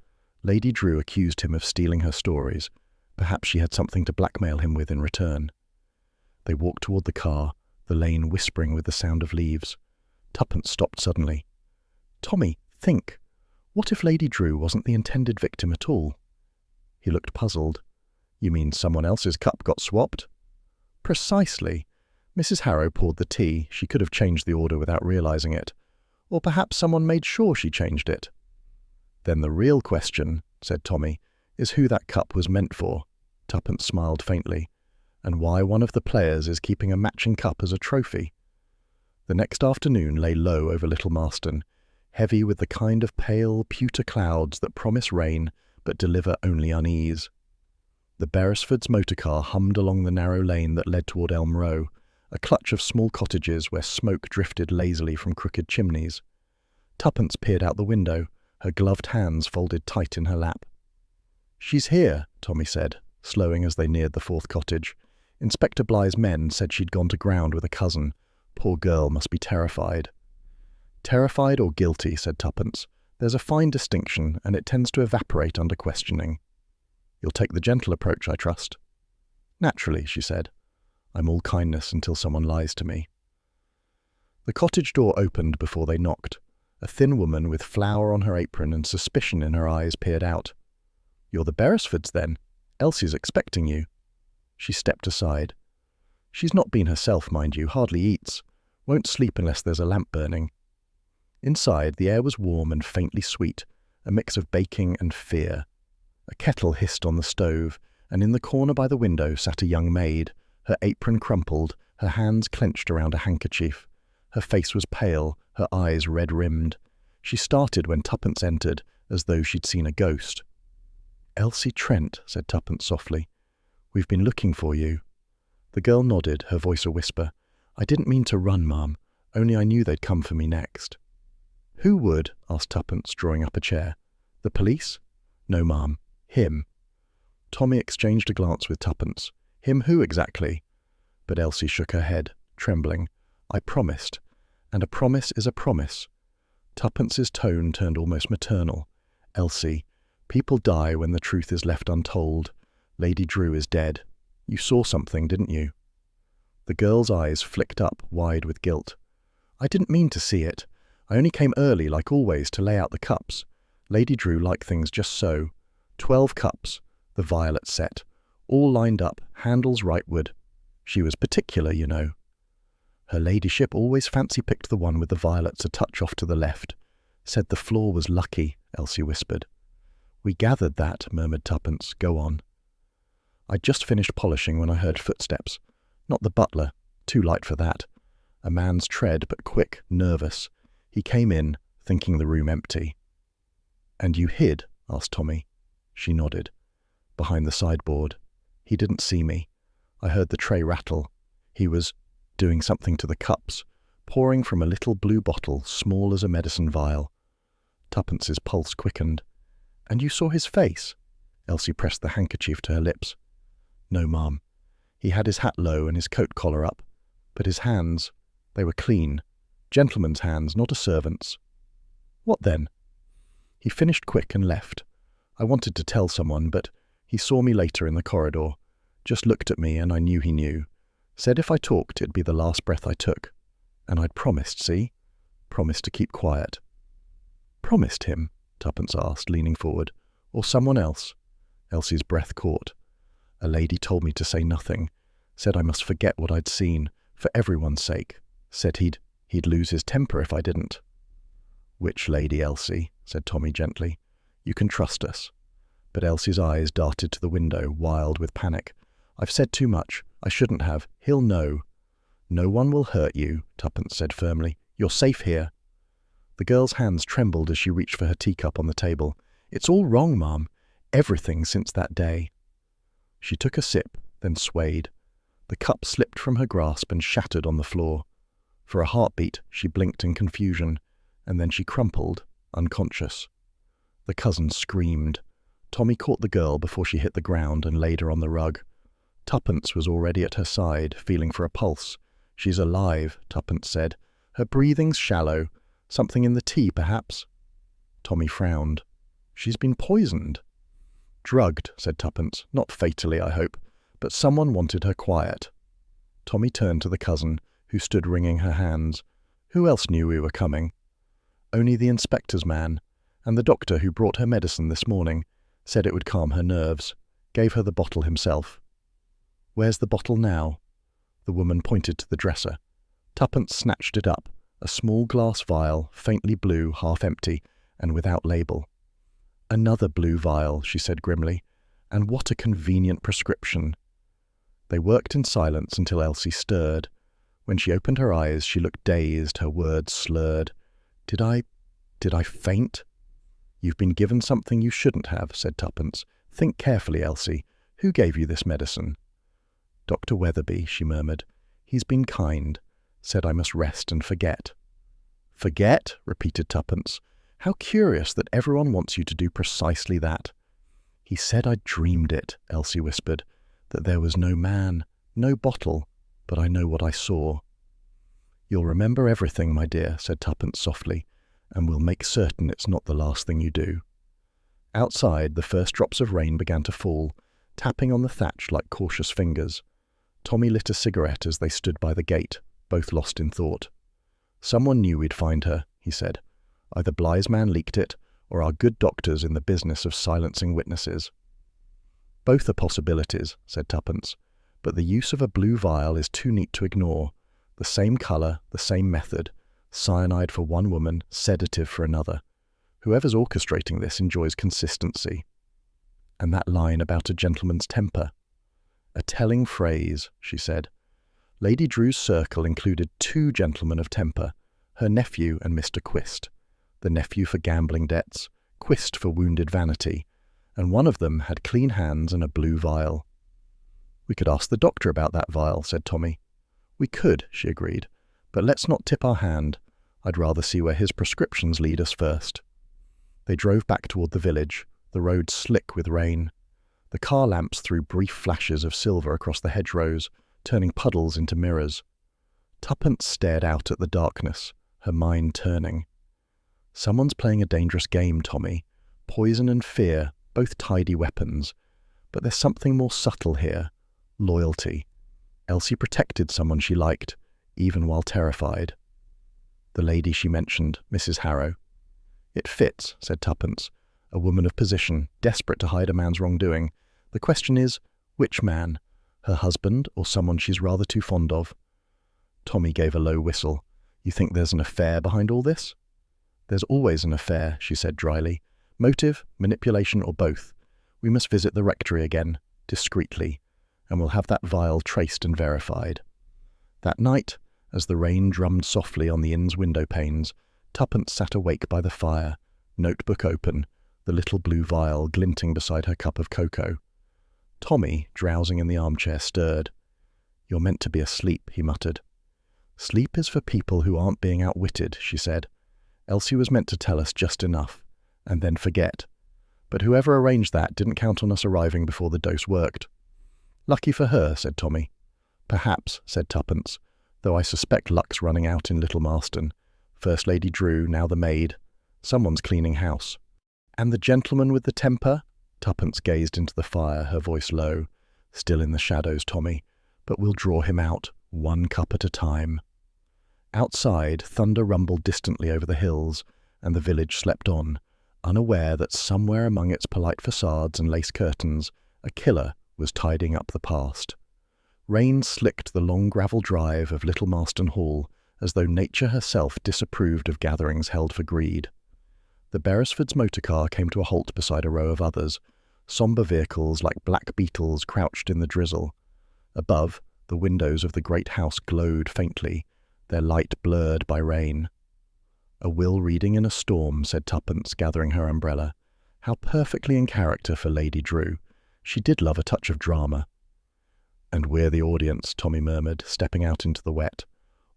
Lady Drew accused him of stealing her stories. Perhaps she had something to blackmail him with in return. They walked toward the car, the lane whispering with the sound of leaves. Tuppence stopped suddenly. Tommy, think. What if Lady Drew wasn't the intended victim at all? He looked puzzled. You mean someone else's cup got swapped? Precisely. Mrs. Harrow poured the tea. She could have changed the order without realizing it. Or perhaps someone made sure she changed it. Then the real question, said Tommy, is who that cup was meant for. Tuppence smiled faintly. And why one of the players is keeping a matching cup as a trophy. The next afternoon lay low over Little Marston, heavy with the kind of pale, pewter clouds that promise rain but deliver only unease. The Beresfords' motor car hummed along the narrow lane that led toward Elm Row, a clutch of small cottages where smoke drifted lazily from crooked chimneys. Tuppence peered out the window, her gloved hands folded tight in her lap. She's here, Tommy said, slowing as they neared the fourth cottage. Inspector Bligh's men said she'd gone to ground with a cousin. Poor girl must be terrified. Terrified or guilty, said Tuppence. There's a fine distinction, and it tends to evaporate under questioning. You'll take the gentle approach, I trust. Naturally, she said. I'm all kindness until someone lies to me. The cottage door opened before they knocked. A thin woman with flour on her apron and suspicion in her eyes peered out. You're the Beresfords, then? Elsie's expecting you. She stepped aside. She's not been herself, mind you, hardly eats. Won't sleep unless there's a lamp burning. Inside, the air was warm and faintly sweet, a mix of baking and fear. A kettle hissed on the stove, and in the corner by the window sat a young maid, her apron crumpled, her hands clenched around a handkerchief. Her face was pale, her eyes red-rimmed. She started when Tuppence entered, as though she'd seen a ghost. Elsie Trent, said Tuppence softly. We've been looking for you. The girl nodded, her voice a whisper. I didn't mean to run, Ma'am, only I knew they'd come for me next. Who would? Asked Tuppence, drawing up a chair. The police? No, ma'am. Him. Tommy exchanged a glance with Tuppence. Him who exactly? But Elsie shook her head, trembling. I promised. And a promise is a promise. Tuppence's tone turned almost maternal. Elsie, people die when the truth is left untold. Lady Drew is dead. You saw something, didn't you? The girl's eyes flicked up, wide with guilt. I didn't mean to see it. I only came early, like always, to lay out the cups. Lady Drew liked things just so. 12 cups, the violet set, all lined up, handles rightward. She was particular, you know. Her ladyship always fancy-picked the one with the violets a touch off to the left. Said the floor was lucky, Elsie whispered. We gathered that, murmured Tuppence. Go on. I'd just finished polishing when I heard footsteps. Not the butler, too light for that. A man's tread, but quick, nervous. He came in, thinking the room empty. And you hid? Asked Tommy. She nodded. Behind the sideboard. He didn't see me. I heard the tray rattle. He was doing something to the cups, pouring from a little blue bottle, small as a medicine vial. Tuppence's pulse quickened. And you saw his face? Elsie pressed the handkerchief to her lips. No, ma'am. He had his hat low and his coat collar up. But his hands, they were clean. Gentleman's hands, not a servant's. What then? He finished quick and left. I wanted to tell someone, but he saw me later in the corridor. Just looked at me and I knew he knew. Said if I talked, it'd be the last breath I took. And I'd promised, see? Promised to keep quiet. Promised him? Tuppence asked, leaning forward. Or someone else? Elsie's breath caught. A lady told me to say nothing. Said I must forget what I'd seen, for everyone's sake. Said he'd lose his temper if I didn't. Which lady, Elsie? Said Tommy gently. You can trust us. But Elsie's eyes darted to the window, wild with panic. I've said too much. I shouldn't have. He'll know. No one will hurt you, Tuppence said firmly. You're safe here. The girl's hands trembled as she reached for her teacup on the table. It's all wrong, ma'am. Everything since that day. She took a sip, then swayed. The cup slipped from her grasp and shattered on the floor. For a heartbeat, she blinked in confusion, and then she crumpled, unconscious. The cousins screamed. Tommy caught the girl before she hit the ground and laid her on the rug. Tuppence was already at her side, feeling for a pulse. She's alive, Tuppence said. Her breathing's shallow. Something in the tea, perhaps? Tommy frowned. She's been poisoned. Drugged, said Tuppence. Not fatally, I hope. But someone wanted her quiet. Tommy turned to the cousin, who stood wringing her hands. Who else knew we were coming? Only the inspector's man, and the doctor who brought her medicine this morning. Said it would calm her nerves. Gave her the bottle himself. Where's the bottle now? The woman pointed to the dresser. Tuppence snatched it up, a small glass vial, faintly blue, half empty, and without label. Another blue vial, she said grimly. And what a convenient prescription. They worked in silence until Elsie stirred. When she opened her eyes, she looked dazed, her words slurred. Did I faint? You've been given something you shouldn't have, said Tuppence. Think carefully, Elsie. Who gave you this medicine? Dr. Weatherby, she murmured. He's been kind. Said I must rest and forget. Forget? Repeated Tuppence. How curious that everyone wants you to do precisely that. He said I'd dreamed it, Elsie whispered, that there was no man, no bottle, but I know what I saw. You'll remember everything, my dear, said Tuppence softly, and we'll make certain it's not the last thing you do. Outside, the first drops of rain began to fall, tapping on the thatch like cautious fingers. Tommy lit a cigarette as they stood by the gate, both lost in thought. Someone knew we'd find her, he said. Either Bligh's man leaked it, or our good doctors in the business of silencing witnesses. Both are possibilities, said Tuppence, but the use of a blue vial is too neat to ignore. The same colour, the same method, cyanide for one woman, sedative for another. Whoever's orchestrating this enjoys consistency. And that line about a gentleman's temper. A telling phrase, she said. Lady Drew's circle included 2 gentlemen of temper, her nephew and Mr. Quist. The nephew for gambling debts, Quist for wounded vanity, and one of them had clean hands and a blue vial. We could ask the doctor about that vial, said Tommy. We could, she agreed, but let's not tip our hand. I'd rather see where his prescriptions lead us first. They drove back toward the village, the road slick with rain. The car lamps threw brief flashes of silver across the hedgerows, turning puddles into mirrors. Tuppence stared out at the darkness, her mind turning. Someone's playing a dangerous game, Tommy. Poison and fear, both tidy weapons. But there's something more subtle here. Loyalty. Elsie protected someone she liked, even while terrified. The lady she mentioned, Mrs. Harrow. It fits, said Tuppence, a woman of position, desperate to hide a man's wrongdoing. The question is, which man? Her husband or someone she's rather too fond of? Tommy gave a low whistle. You think there's an affair behind all this? There's always an affair, she said dryly. Motive, manipulation, or both. We must visit the rectory again, discreetly, and we'll have that vial traced and verified. That night, as the rain drummed softly on the inn's window panes, Tuppence sat awake by the fire, notebook open, the little blue vial glinting beside her cup of cocoa. Tommy, drowsing in the armchair, stirred. You're meant to be asleep, he muttered. Sleep is for people who aren't being outwitted, she said. Elsie was meant to tell us just enough, and then forget. But whoever arranged that didn't count on us arriving before the dose worked. Lucky for her, said Tommy. Perhaps, said Tuppence, though I suspect luck's running out in Little Marston. First Lady Drew, now the maid. Someone's cleaning house. And the gentleman with the temper? Tuppence gazed into the fire, her voice low. Still in the shadows, Tommy, but we'll draw him out, one cup at a time. Outside, thunder rumbled distantly over the hills, and the village slept on, unaware that somewhere among its polite facades and lace curtains, a killer was tidying up the past. Rain slicked the long gravel drive of Little Marston Hall, as though nature herself disapproved of gatherings held for greed. The Beresfords' motor car came to a halt beside a row of others, sombre vehicles like black beetles crouched in the drizzle. Above, the windows of the great house glowed faintly, their light blurred by rain. A will reading in a storm, said Tuppence, gathering her umbrella. How perfectly in character for Lady Drew. She did love a touch of drama. And we're the audience, Tommy murmured, stepping out into the wet.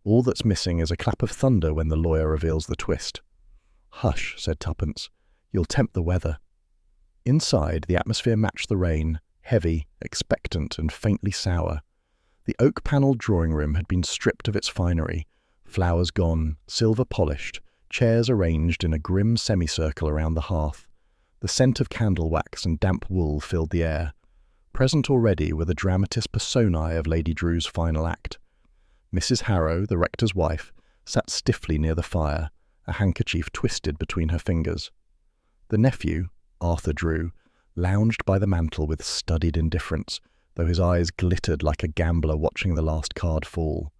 All that's missing is a clap of thunder when the lawyer reveals the twist. Hush, said Tuppence. You'll tempt the weather. Inside, the atmosphere matched the rain, heavy, expectant, and faintly sour. The oak-panelled drawing-room had been stripped of its finery, flowers gone, silver polished, chairs arranged in a grim semicircle around the hearth. The scent of candle wax and damp wool filled the air. Present already were the dramatis personae of Lady Drew's final act. Mrs. Harrow, the rector's wife, sat stiffly near the fire, a handkerchief twisted between her fingers. The nephew, Arthur Drew, lounged by the mantel with studied indifference, though his eyes glittered like a gambler watching the last card fall.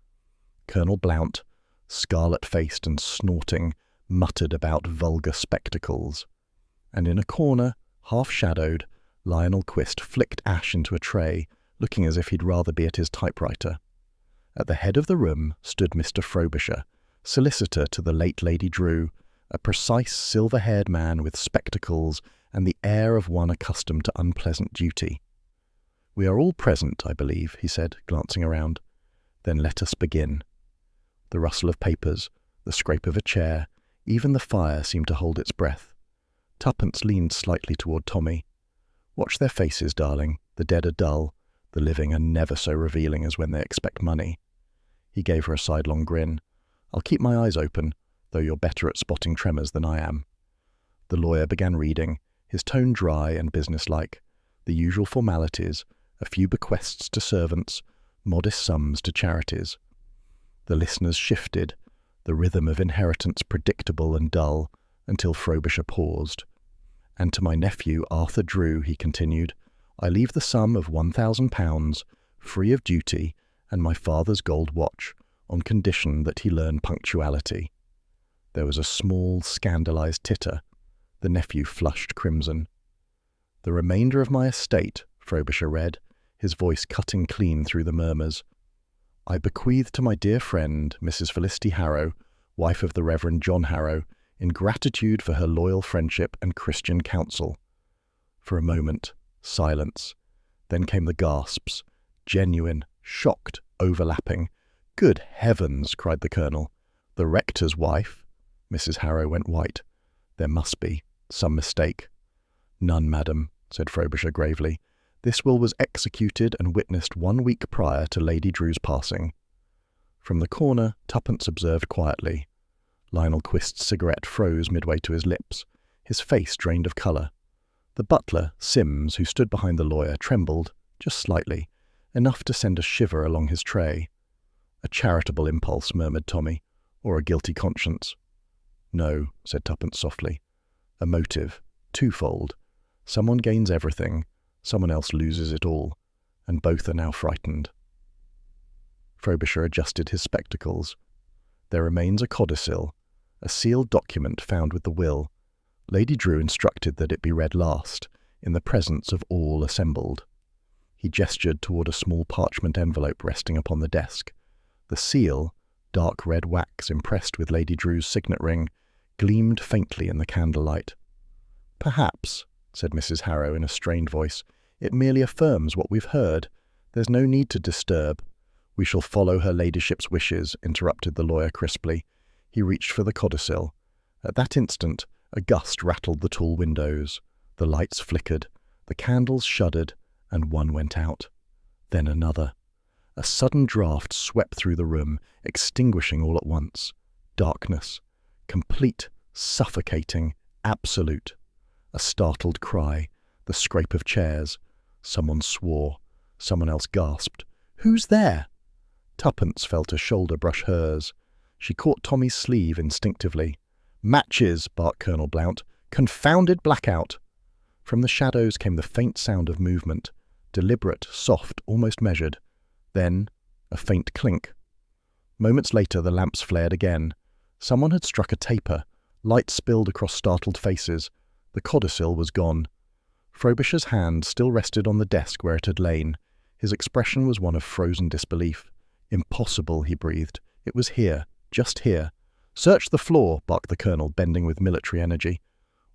Colonel Blount, scarlet-faced and snorting, muttered about vulgar spectacles. And in a corner, half-shadowed, Lionel Quist flicked ash into a tray, looking as if he'd rather be at his typewriter. At the head of the room stood Mr. Frobisher, solicitor to the late Lady Drew, a precise silver-haired man with spectacles and the air of one accustomed to unpleasant duty. We are all present, I believe, he said, glancing around. Then let us begin. The rustle of papers, the scrape of a chair, even the fire seemed to hold its breath. Tuppence leaned slightly toward Tommy. Watch their faces, darling. The dead are dull. The living are never so revealing as when they expect money. He gave her a sidelong grin. I'll keep my eyes open, though you're better at spotting tremors than I am. The lawyer began reading, his tone dry and businesslike. The usual formalities, a few bequests to servants, modest sums to charities. The listeners shifted, the rhythm of inheritance predictable and dull, until Frobisher paused. And to my nephew, Arthur Drew, he continued, I leave the sum of £1,000, free of duty, and my father's gold watch, on condition that he learn punctuality. There was a small, scandalized titter. The nephew flushed crimson. The remainder of my estate, Frobisher read, his voice cutting clean through the murmurs. I bequeath to my dear friend, Mrs. Felicity Harrow, wife of the Reverend John Harrow, in gratitude for her loyal friendship and Christian counsel. For a moment, silence. Then came the gasps, genuine, shocked, overlapping. Good heavens, cried the colonel. The rector's wife? Mrs. Harrow went white. There must be. Some mistake. None, madam, said Frobisher gravely. This will was executed and witnessed 1 week prior to Lady Drew's passing. From the corner, Tuppence observed quietly. Lionel Quist's cigarette froze midway to his lips. His face drained of colour. The butler, Sims, who stood behind the lawyer, trembled, just slightly, enough to send a shiver along his tray. A charitable impulse, murmured Tommy, or a guilty conscience. No, said Tuppence softly. A motive, twofold. Someone gains everything, someone else loses it all, and both are now frightened. Frobisher adjusted his spectacles. There remains a codicil, a sealed document found with the will. Lady Drew instructed that it be read last, in the presence of all assembled. He gestured toward a small parchment envelope resting upon the desk. The seal, dark red wax impressed with Lady Drew's signet ring, gleamed faintly in the candlelight. Perhaps, said Mrs. Harrow in a strained voice, it merely affirms what we've heard. There's no need to disturb. We shall follow her ladyship's wishes, interrupted the lawyer crisply. He reached for the codicil. At that instant, a gust rattled the tall windows. The lights flickered, the candles shuddered, and one went out. Then another. A sudden draught swept through the room, extinguishing all at once. Darkness. Complete, suffocating, absolute. A startled cry, the scrape of chairs. Someone swore. Someone else gasped. Who's there? Tuppence felt a shoulder brush hers. She caught Tommy's sleeve instinctively. Matches, barked Colonel Blount. Confounded blackout. From the shadows came the faint sound of movement, deliberate, soft, almost measured. Then, a faint clink. Moments later, the lamps flared again. Someone had struck a taper. Light spilled across startled faces. The codicil was gone. Frobisher's hand still rested on the desk where it had lain. His expression was one of frozen disbelief. Impossible, he breathed. It was here, just here. Search the floor, barked the colonel, bending with military energy.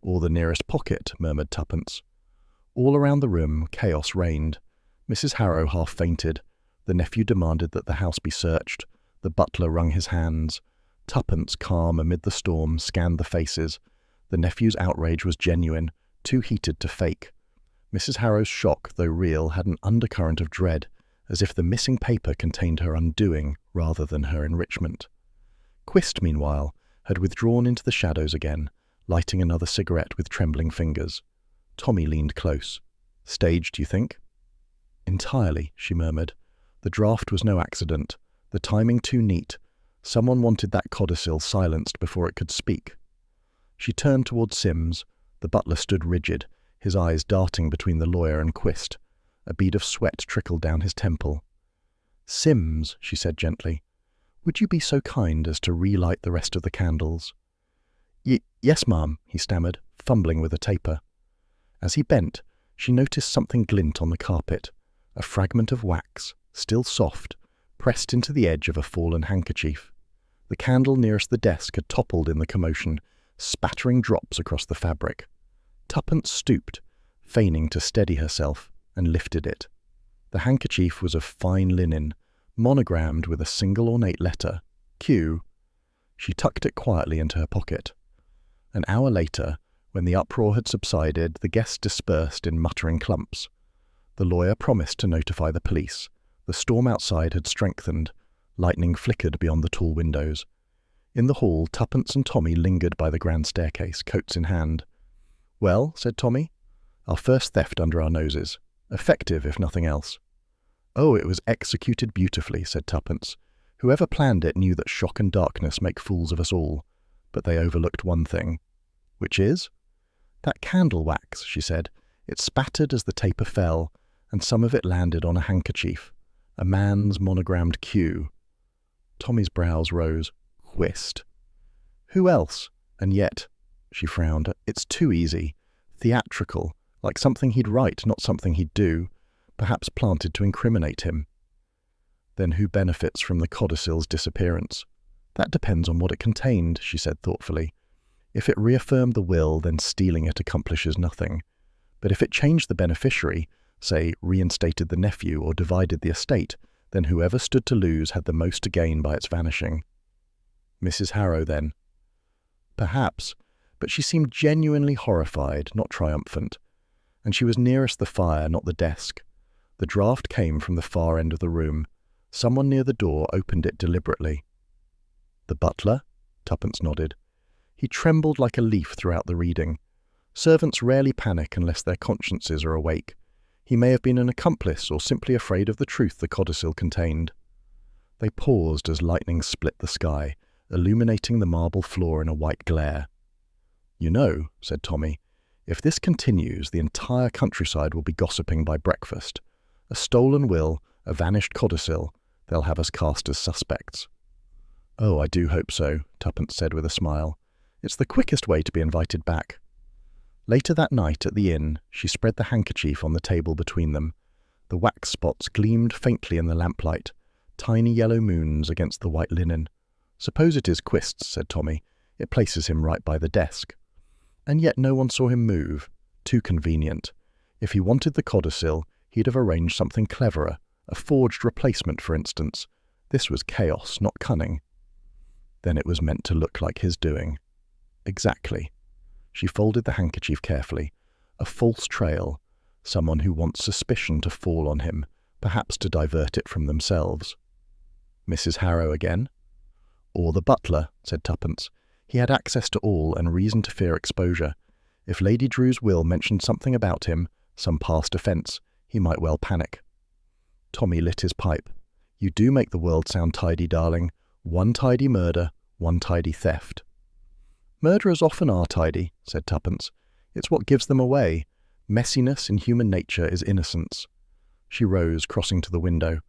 Or the nearest pocket, murmured Tuppence. All around the room, chaos reigned. Mrs. Harrow half fainted. The nephew demanded that the house be searched. The butler wrung his hands. Tuppence, calm amid the storm, scanned the faces. The nephew's outrage was genuine, too heated to fake. Mrs. Harrow's shock, though real, had an undercurrent of dread, as if the missing paper contained her undoing rather than her enrichment. Quist, meanwhile, had withdrawn into the shadows again, lighting another cigarette with trembling fingers. Tommy leaned close. Staged, you think? Entirely, she murmured. The draught was no accident, the timing too neat. Someone wanted that codicil silenced before it could speak. She turned toward Sims. The butler stood rigid, his eyes darting between the lawyer and Quist. A bead of sweat trickled down his temple. Sims, she said gently, would you be so kind as to relight the rest of the candles? Yes, ma'am, he stammered, fumbling with a taper. As he bent, she noticed something glint on the carpet, a fragment of wax, still soft, pressed into the edge of a fallen handkerchief. The candle nearest the desk had toppled in the commotion, spattering drops across the fabric. Tuppence stooped, feigning to steady herself, and lifted it. The handkerchief was of fine linen, monogrammed with a single ornate letter, Q. She tucked it quietly into her pocket. An hour later, when the uproar had subsided, the guests dispersed in muttering clumps. The lawyer promised to notify the police. The storm outside had strengthened. Lightning flickered beyond the tall windows. In the hall, Tuppence and Tommy lingered by the grand staircase, coats in hand. Well, said Tommy, our first theft under our noses. Effective, if nothing else. Oh, it was executed beautifully, said Tuppence. Whoever planned it knew that shock and darkness make fools of us all. But they overlooked one thing. Which is? That candle wax, she said. It spattered as the taper fell, and some of it landed on a handkerchief. A man's monogrammed Q. Tommy's brows rose. Quist. Who else? And yet, she frowned, it's too easy. Theatrical, like something he'd write, not something he'd do, perhaps planted to incriminate him. Then who benefits from the codicil's disappearance? That depends on what it contained, she said thoughtfully. If it reaffirmed the will, then stealing it accomplishes nothing. But if it changed the beneficiary, say, reinstated the nephew or divided the estate, then whoever stood to lose had the most to gain by its vanishing. Mrs. Harrow, then. Perhaps, but she seemed genuinely horrified, not triumphant. And she was nearest the fire, not the desk. The draught came from the far end of the room. Someone near the door opened it deliberately. "The butler?" Tuppence nodded. He trembled like a leaf throughout the reading. Servants rarely panic unless their consciences are awake. He may have been an accomplice or simply afraid of the truth the codicil contained. They paused as lightning split the sky, illuminating the marble floor in a white glare. "You know," said Tommy, "if this continues, the entire countryside will be gossiping by breakfast. A stolen will, a vanished codicil, they'll have us cast as suspects." "Oh, I do hope so," Tuppence said with a smile. "It's the quickest way to be invited back." Later that night at the inn, she spread the handkerchief on the table between them. The wax spots gleamed faintly in the lamplight, tiny yellow moons against the white linen. "Suppose it is Quist's," said Tommy. "It places him right by the desk." And yet no one saw him move. Too convenient. If he wanted the codicil, he'd have arranged something cleverer, a forged replacement, for instance. This was chaos, not cunning. Then it was meant to look like his doing. Exactly. She folded the handkerchief carefully. A false trail. Someone who wants suspicion to fall on him, perhaps to divert it from themselves. "Mrs. Harrow again?" "Or the butler," said Tuppence. He had access to all and reason to fear exposure. If Lady Drew's will mentioned something about him, some past offence, he might well panic. Tommy lit his pipe. "You do make the world sound tidy, darling. One tidy murder, one tidy theft." "Murderers often are tidy," said Tuppence. "It's what gives them away. Messiness in human nature is innocence." She rose, crossing to the window.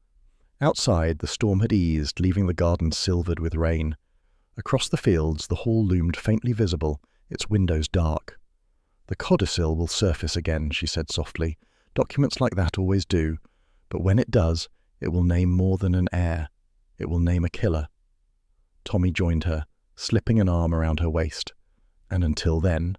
Outside, the storm had eased, leaving the garden silvered with rain. Across the fields, the hall loomed faintly visible, its windows dark. "The codicil will surface again," she said softly. "Documents like that always do. But when it does, it will name more than an heir. It will name a killer." Tommy joined her, slipping an arm around her waist. "And until then?"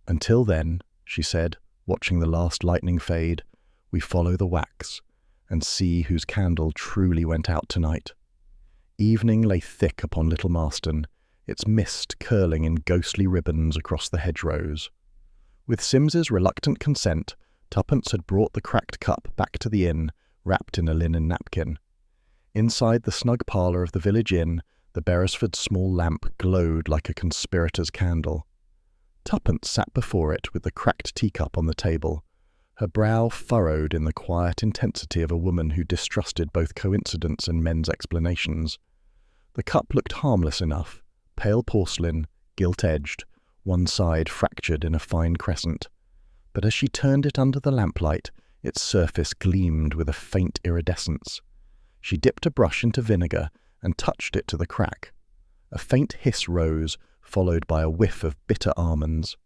"Until then," she said, watching the last lightning fade, "we follow the wax, and see whose candle truly went out tonight." Evening lay thick upon Little Marston, its mist curling in ghostly ribbons across the hedgerows. With Simms's reluctant consent, Tuppence had brought the cracked cup back to the inn, wrapped in a linen napkin. Inside the snug parlour of the village inn, the Beresford small lamp glowed like a conspirator's candle. Tuppence sat before it with the cracked teacup on the table, her brow furrowed in the quiet intensity of a woman who distrusted both coincidence and men's explanations. The cup looked harmless enough, pale porcelain, gilt-edged, one side fractured in a fine crescent. But as she turned it under the lamplight, its surface gleamed with a faint iridescence. She dipped a brush into vinegar and touched it to the crack. A faint hiss rose, followed by a whiff of bitter almonds.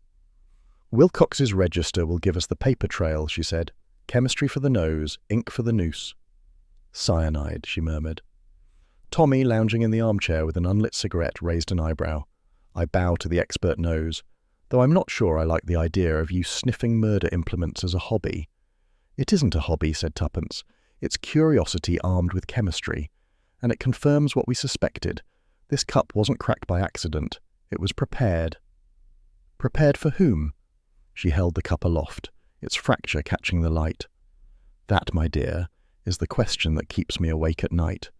"Wilcox's register will give us the paper trail," she said. "Chemistry for the nose, ink for the noose." "Cyanide," she murmured. Tommy, lounging in the armchair with an unlit cigarette, raised an eyebrow. "I bow to the expert nose, though I'm not sure I like the idea of you sniffing murder implements as a hobby." "It isn't a hobby," said Tuppence. "It's curiosity armed with chemistry. And it confirms what we suspected. This cup wasn't cracked by accident. It was prepared." "Prepared for whom?" She held the cup aloft, its fracture catching the light. "That, my dear, is the question that keeps me awake at night.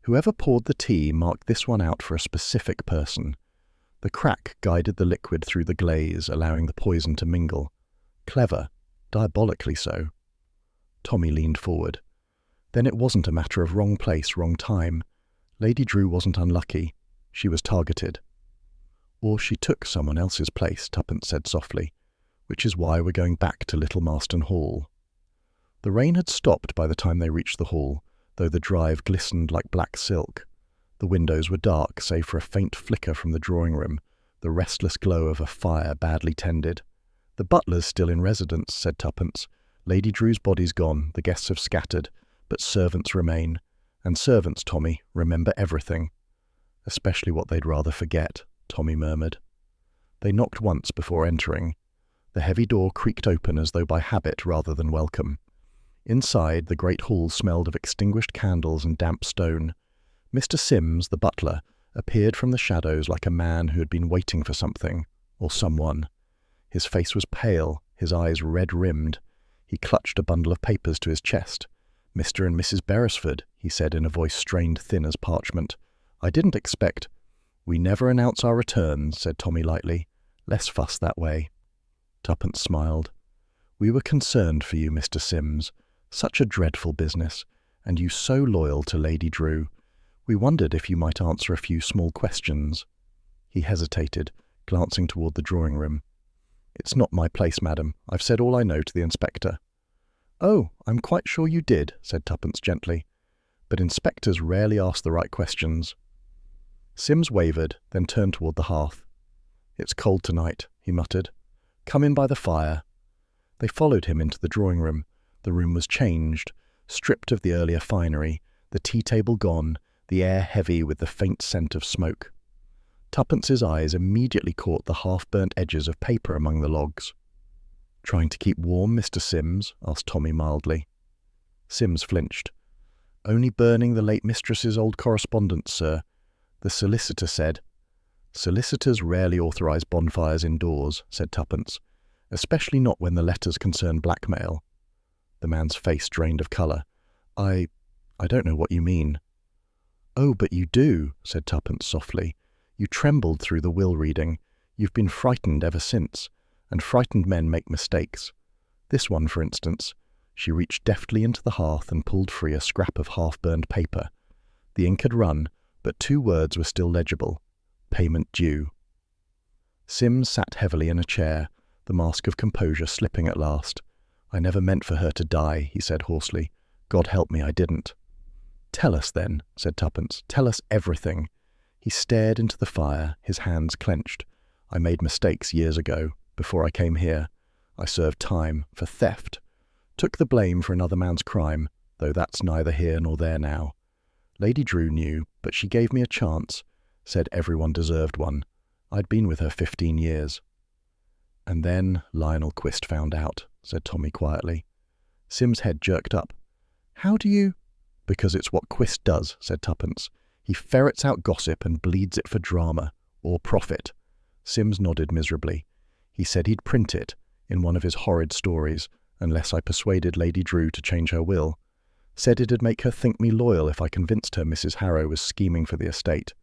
Whoever poured the tea marked this one out for a specific person. The crack guided the liquid through the glaze, allowing the poison to mingle. Clever, diabolically so." Tommy leaned forward. "Then it wasn't a matter of wrong place, wrong time. Lady Drew wasn't unlucky. She was targeted." "Or she took someone else's place," Tuppence said softly, "which is why we're going back to Little Marston Hall." The rain had stopped by the time they reached the hall, though the drive glistened like black silk. The windows were dark, save for a faint flicker from the drawing-room, the restless glow of a fire badly tended. "The butler's still in residence," said Tuppence. "Lady Drew's body's gone, the guests have scattered, but servants remain. And servants, Tommy, remember everything." "Especially what they'd rather forget," Tommy murmured. They knocked once before entering. The heavy door creaked open as though by habit rather than welcome. Inside, the great hall smelled of extinguished candles and damp stone. Mr. Simms, the butler, appeared from the shadows like a man who had been waiting for something, or someone. His face was pale, his eyes red-rimmed. He clutched a bundle of papers to his chest. "Mr. and Mrs. Beresford," he said in a voice strained thin as parchment. "I didn't expect—" "We never announce our returns," said Tommy lightly. "Less fuss that way." Tuppence smiled. "We were concerned for you, Mr. Sims. Such a dreadful business, and you so loyal to Lady Drew. We wondered if you might answer a few small questions." He hesitated, glancing toward the drawing room. "It's not my place, madam. I've said all I know to the inspector." "Oh, I'm quite sure you did," said Tuppence gently. "But inspectors rarely ask the right questions." Sims wavered, then turned toward the hearth. "It's cold tonight," he muttered. "Come in by the fire." They followed him into the drawing room. The room was changed, stripped of the earlier finery, the tea-table gone, the air heavy with the faint scent of smoke. Tuppence's eyes immediately caught the half-burnt edges of paper among the logs. "Trying to keep warm, Mr. Sims?" asked Tommy mildly. Sims flinched. "Only burning the late mistress's old correspondence, sir. The solicitor said—" "Solicitors rarely authorize bonfires indoors," said Tuppence, "especially not when the letters concern blackmail." The man's face drained of colour. I don't know what you mean." "Oh, but you do," said Tuppence softly. "You trembled through the will reading. You've been frightened ever since, and frightened men make mistakes. This one, for instance." She reached deftly into the hearth and pulled free a scrap of half-burned paper. The ink had run, but 2 words were still legible. "Payment due." Sims sat heavily in a chair, the mask of composure slipping at last. "I never meant for her to die," he said hoarsely. "God help me, I didn't." "Tell us then," said Tuppence. "Tell us everything." He stared into the fire, his hands clenched. "I made mistakes years ago, before I came here. I served time for theft. Took the blame for another man's crime, though that's neither here nor there now. Lady Drew knew, but she gave me a chance, said everyone deserved one. I'd been with her 15 years. "And then Lionel Quist found out," said Tommy quietly. Sim's head jerked up. "How do you—" "Because it's what Quist does," said Tuppence. "He ferrets out gossip and bleeds it for drama, or profit." Sims nodded miserably. "He said he'd print it, in one of his horrid stories, unless I persuaded Lady Drew to change her will. Said it'd make her think me loyal if I convinced her Mrs. Harrow was scheming for the estate.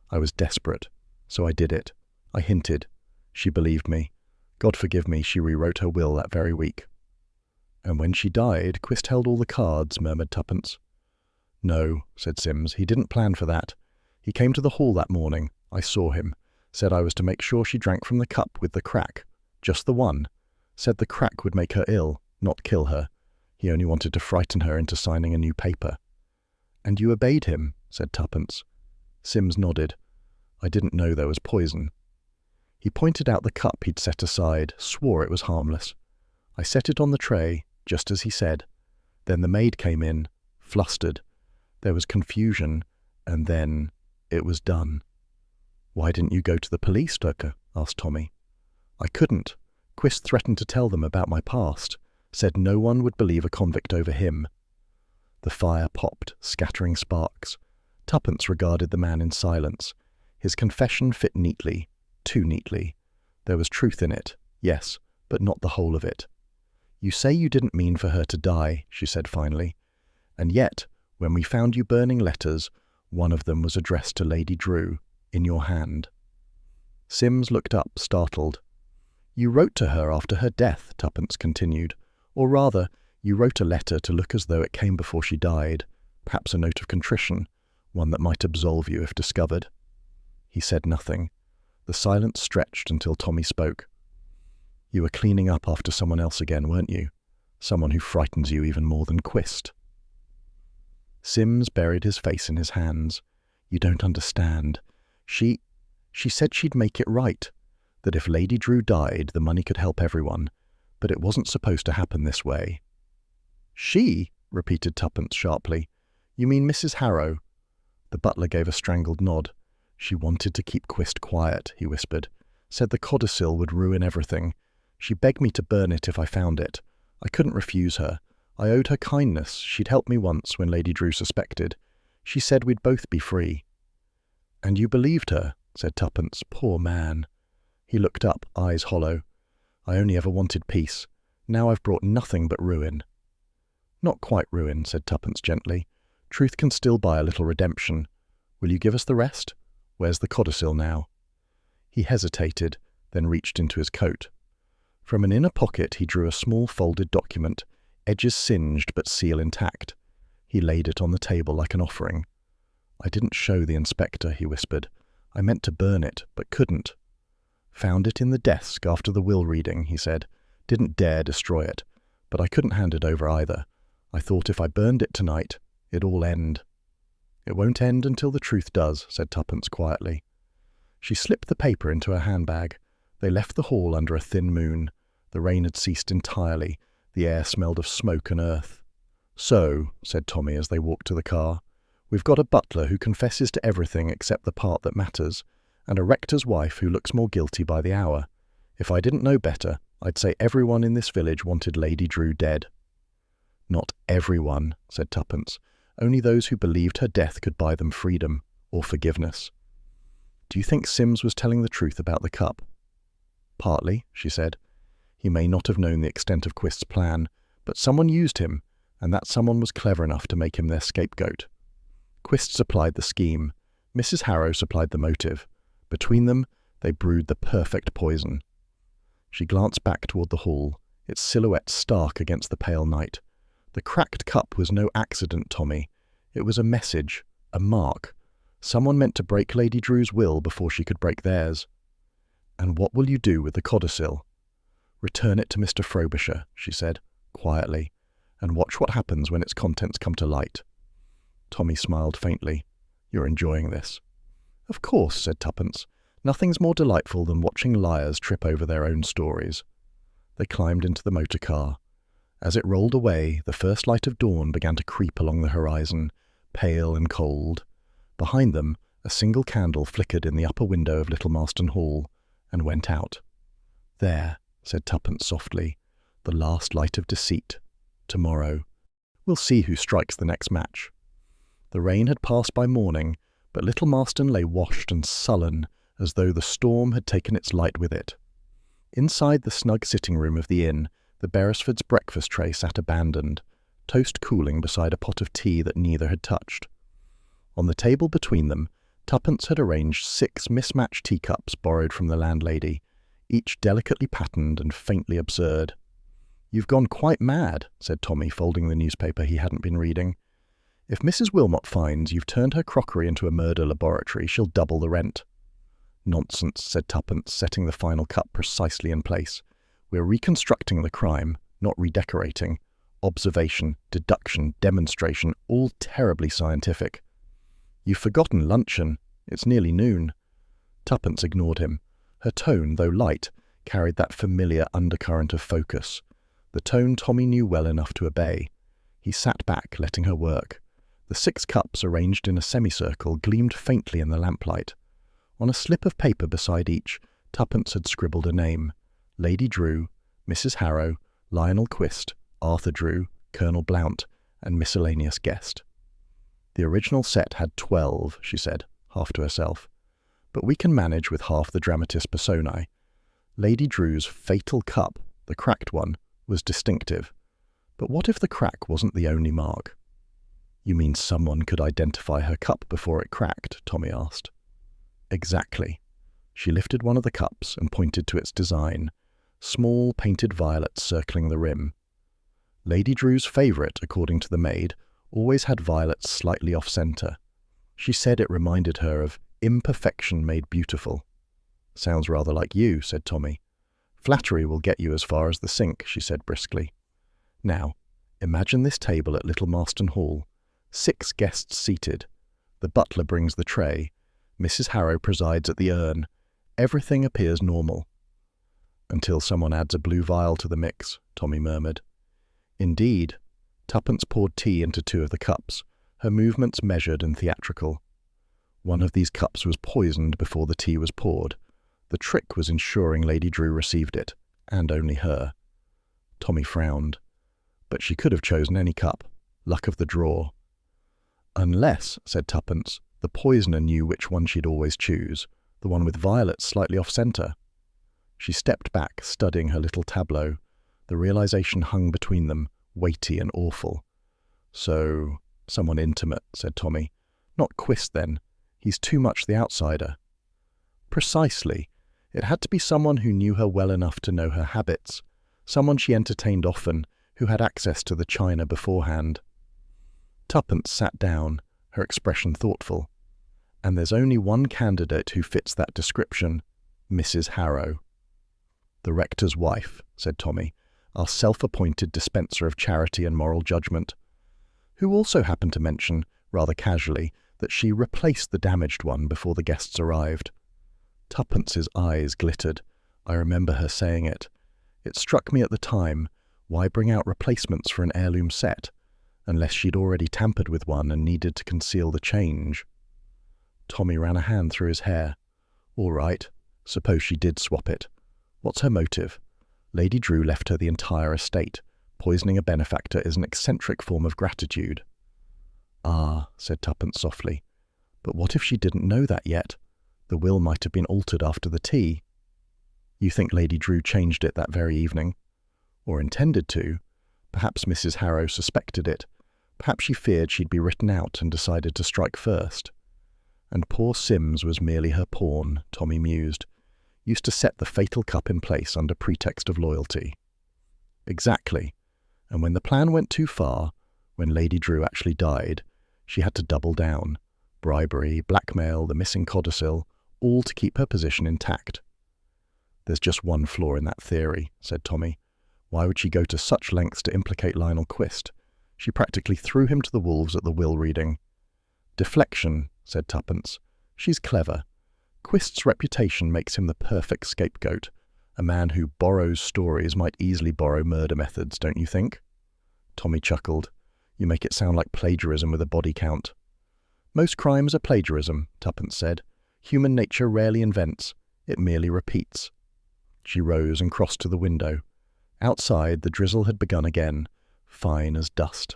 I was desperate, so I did it. I hinted. She believed me. God forgive me, she rewrote her will that very week." "And when she died, Quist held all the cards," murmured Tuppence. "No," said Sims. "He didn't plan for that. He came to the hall that morning. I saw him. Said I was to make sure she drank from the cup with the crack. Just the one. Said the crack would make her ill, not kill her. He only wanted to frighten her into signing a new paper." "And you obeyed him," said Tuppence. Sims nodded. "I didn't know there was poison." He pointed out the cup he'd set aside, swore it was harmless. "I set it on the tray, just as he said. Then the maid came in, flustered. There was confusion, and then it was done." "Why didn't you go to the police, Tucker?" asked Tommy. "I couldn't. Quist threatened to tell them about my past. Said no one would believe a convict over him." The fire popped, scattering sparks. Tuppence regarded the man in silence. His confession fit neatly, too neatly. There was truth in it, yes, but not the whole of it. "You say you didn't mean for her to die," she said finally. "And yet, when we found you burning letters, one of them was addressed to Lady Drew, in your hand." Sims looked up, startled. "You wrote to her after her death," Tuppence continued. "Or rather, you wrote a letter to look as though it came before she died, perhaps a note of contrition, one that might absolve you if discovered." He said nothing. The silence stretched until Tommy spoke. "You were cleaning up after someone else again, weren't you? Someone who frightens you even more than Quist." Sims buried his face in his hands. "You don't understand. She said she'd make it right, that if Lady Drew died, the money could help everyone, but it wasn't supposed to happen this way." "She?" repeated Tuppence sharply. "You mean Mrs. Harrow?" The butler gave a strangled nod. "She wanted to keep Quist quiet," he whispered. "Said the codicil would ruin everything. She begged me to burn it if I found it. I couldn't refuse her. I owed her kindness. She'd helped me once when Lady Drew suspected. She said we'd both be free." "And you believed her?" said Tuppence. "Poor man." He looked up, eyes hollow. I only ever wanted peace. Now I've brought nothing but ruin. Not quite ruin, said Tuppence gently. Truth can still buy a little redemption. Will you give us the rest? Where's the codicil now? He hesitated, then reached into his coat. From an inner pocket he drew a small folded document, edges singed but seal intact. He laid it on the table like an offering. I didn't show the inspector, he whispered. I meant to burn it, but couldn't. Found it in the desk after the will reading, he said. Didn't dare destroy it, but I couldn't hand it over either. I thought if I burned it tonight, it'd all end. It won't end until the truth does, said Tuppence quietly. She slipped the paper into her handbag. They left the hall under a thin moon. The rain had ceased entirely. The air smelled of smoke and earth. So, said Tommy as they walked to the car, we've got a butler who confesses to everything except the part that matters, and a rector's wife who looks more guilty by the hour. If I didn't know better, I'd say everyone in this village wanted Lady Drew dead. Not everyone, said Tuppence. Only those who believed her death could buy them freedom, or forgiveness. Do you think Sims was telling the truth about the cup? Partly, she said. He may not have known the extent of Quist's plan, but someone used him, and that someone was clever enough to make him their scapegoat. Quist supplied the scheme. Mrs. Harrow supplied the motive. Between them, they brewed the perfect poison. She glanced back toward the hall, its silhouette stark against the pale night. The cracked cup was no accident, Tommy. It was a message, a mark. Someone meant to break Lady Drew's will before she could break theirs. And what will you do with the codicil? Return it to Mr. Frobisher, she said, quietly, and watch what happens when its contents come to light. Tommy smiled faintly. You're enjoying this. Of course, said Tuppence. Nothing's more delightful than watching liars trip over their own stories. They climbed into the motor car. As it rolled away, the first light of dawn began to creep along the horizon, pale and cold. Behind them, a single candle flickered in the upper window of Little Marston Hall, and went out. There, said Tuppence softly, the last light of deceit. Tomorrow. We'll see who strikes the next match. The rain had passed by morning, but Little Marston lay washed and sullen, as though the storm had taken its light with it. Inside the snug sitting room of the inn, the Beresfords' breakfast tray sat abandoned, toast cooling beside a pot of tea that neither had touched. On the table between them, Tuppence had arranged 6 mismatched teacups borrowed from the landlady, each delicately patterned and faintly absurd. You've gone quite mad, said Tommy, folding the newspaper he hadn't been reading. If Mrs. Wilmot finds you've turned her crockery into a murder laboratory, she'll double the rent. Nonsense, said Tuppence, setting the final cup precisely in place. We're reconstructing the crime, not redecorating. Observation, deduction, demonstration, all terribly scientific. You've forgotten luncheon. It's nearly noon. Tuppence ignored him. Her tone, though light, carried that familiar undercurrent of focus, the tone Tommy knew well enough to obey. He sat back, letting her work. The 6 cups, arranged in a semicircle, gleamed faintly in the lamplight. On a slip of paper beside each, Tuppence had scribbled a name. Lady Drew, Mrs. Harrow, Lionel Quist, Arthur Drew, Colonel Blount, and miscellaneous guest. The original set had 12, she said, half to herself. But we can manage with half the dramatis personae. Lady Drew's fatal cup, the cracked one, was distinctive. But what if the crack wasn't the only mark? You mean someone could identify her cup before it cracked? Tommy asked. Exactly. She lifted one of the cups and pointed to its design, small painted violets circling the rim. Lady Drew's favourite, according to the maid, always had violets slightly off-centre. She said it reminded her of imperfection made beautiful. Sounds rather like you, said Tommy. Flattery will get you as far as the sink, she said briskly. Now, imagine this table at Little Marston Hall. 6 guests seated. The butler brings the tray. Mrs. Harrow presides at the urn. Everything appears normal. Until someone adds a blue vial to the mix, Tommy murmured. Indeed. Tuppence poured tea into 2 of the cups, her movements measured and theatrical. One of these cups was poisoned before the tea was poured. The trick was ensuring Lady Drew received it, and only her. Tommy frowned. But she could have chosen any cup. Luck of the draw. Unless, said Tuppence, the poisoner knew which one she'd always choose, the one with violets slightly off-centre. She stepped back, studying her little tableau. The realization hung between them, weighty and awful. So, someone intimate, said Tommy. Not Quist, then. He's too much the outsider. Precisely. It had to be someone who knew her well enough to know her habits, someone she entertained often, who had access to the china beforehand. Tuppence sat down, her expression thoughtful. And there's only one candidate who fits that description, Mrs. Harrow. The rector's wife, said Tommy, our self-appointed dispenser of charity and moral judgment, who also happened to mention, rather casually, that she replaced the damaged one before the guests arrived. Tuppence's eyes glittered. I remember her saying it. It struck me at the time, why bring out replacements for an heirloom set, unless she'd already tampered with one and needed to conceal the change? Tommy ran a hand through his hair. All right, suppose she did swap it. What's her motive? Lady Drew left her the entire estate. Poisoning a benefactor is an eccentric form of gratitude. Ah, said Tuppence softly. But what if she didn't know that yet? The will might have been altered after the tea. You think Lady Drew changed it that very evening? Or intended to? Perhaps Mrs. Harrow suspected it. Perhaps she feared she'd be written out and decided to strike first. And poor Sims was merely her pawn, Tommy mused. Used to set the fatal cup in place under pretext of loyalty. Exactly. And when the plan went too far, when Lady Drew actually died, she had to double down. Bribery, blackmail, the missing codicil, all to keep her position intact. There's just one flaw in that theory, said Tommy. Why would she go to such lengths to implicate Lionel Quist? She practically threw him to the wolves at the will reading. Deflection, said Tuppence. She's clever. Quist's reputation makes him the perfect scapegoat. A man who borrows stories might easily borrow murder methods, don't you think? Tommy chuckled. You make it sound like plagiarism with a body count. Most crimes are plagiarism, Tuppence said. Human nature rarely invents. It merely repeats. She rose and crossed to the window. Outside, the drizzle had begun again, fine as dust.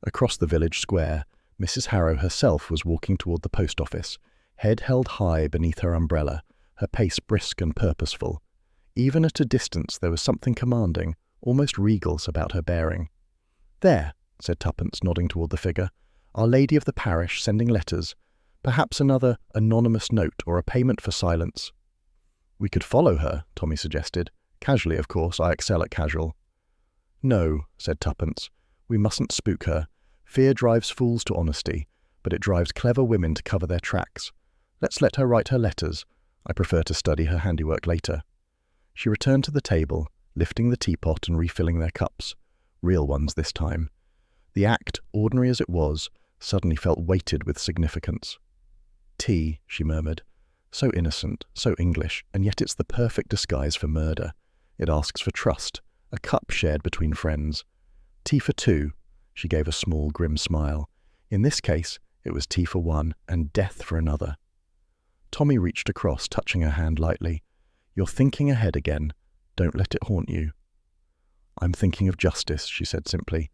Across the village square, Mrs. Harrow herself was walking toward the post office, head held high beneath her umbrella, her pace brisk and purposeful. Even at a distance there was something commanding, almost regal about her bearing. There, said Tuppence, nodding toward the figure, Our Lady of the Parish sending letters, perhaps another anonymous note or a payment for silence. We could follow her, Tommy suggested. Casually, of course, I excel at casual. No, said Tuppence, we mustn't spook her. Fear drives fools to honesty, but it drives clever women to cover their tracks. Let's let her write her letters. I prefer to study her handiwork later. She returned to the table, lifting the teapot and refilling their cups. Real ones this time. The act, ordinary as it was, suddenly felt weighted with significance. Tea, she murmured. So innocent, so English, and yet it's the perfect disguise for murder. It asks for trust, a cup shared between friends. Tea for two, she gave a small, grim smile. In this case, it was tea for one and death for another. Tommy reached across, touching her hand lightly. You're thinking ahead again. Don't let it haunt you. I'm thinking of justice, she said simply.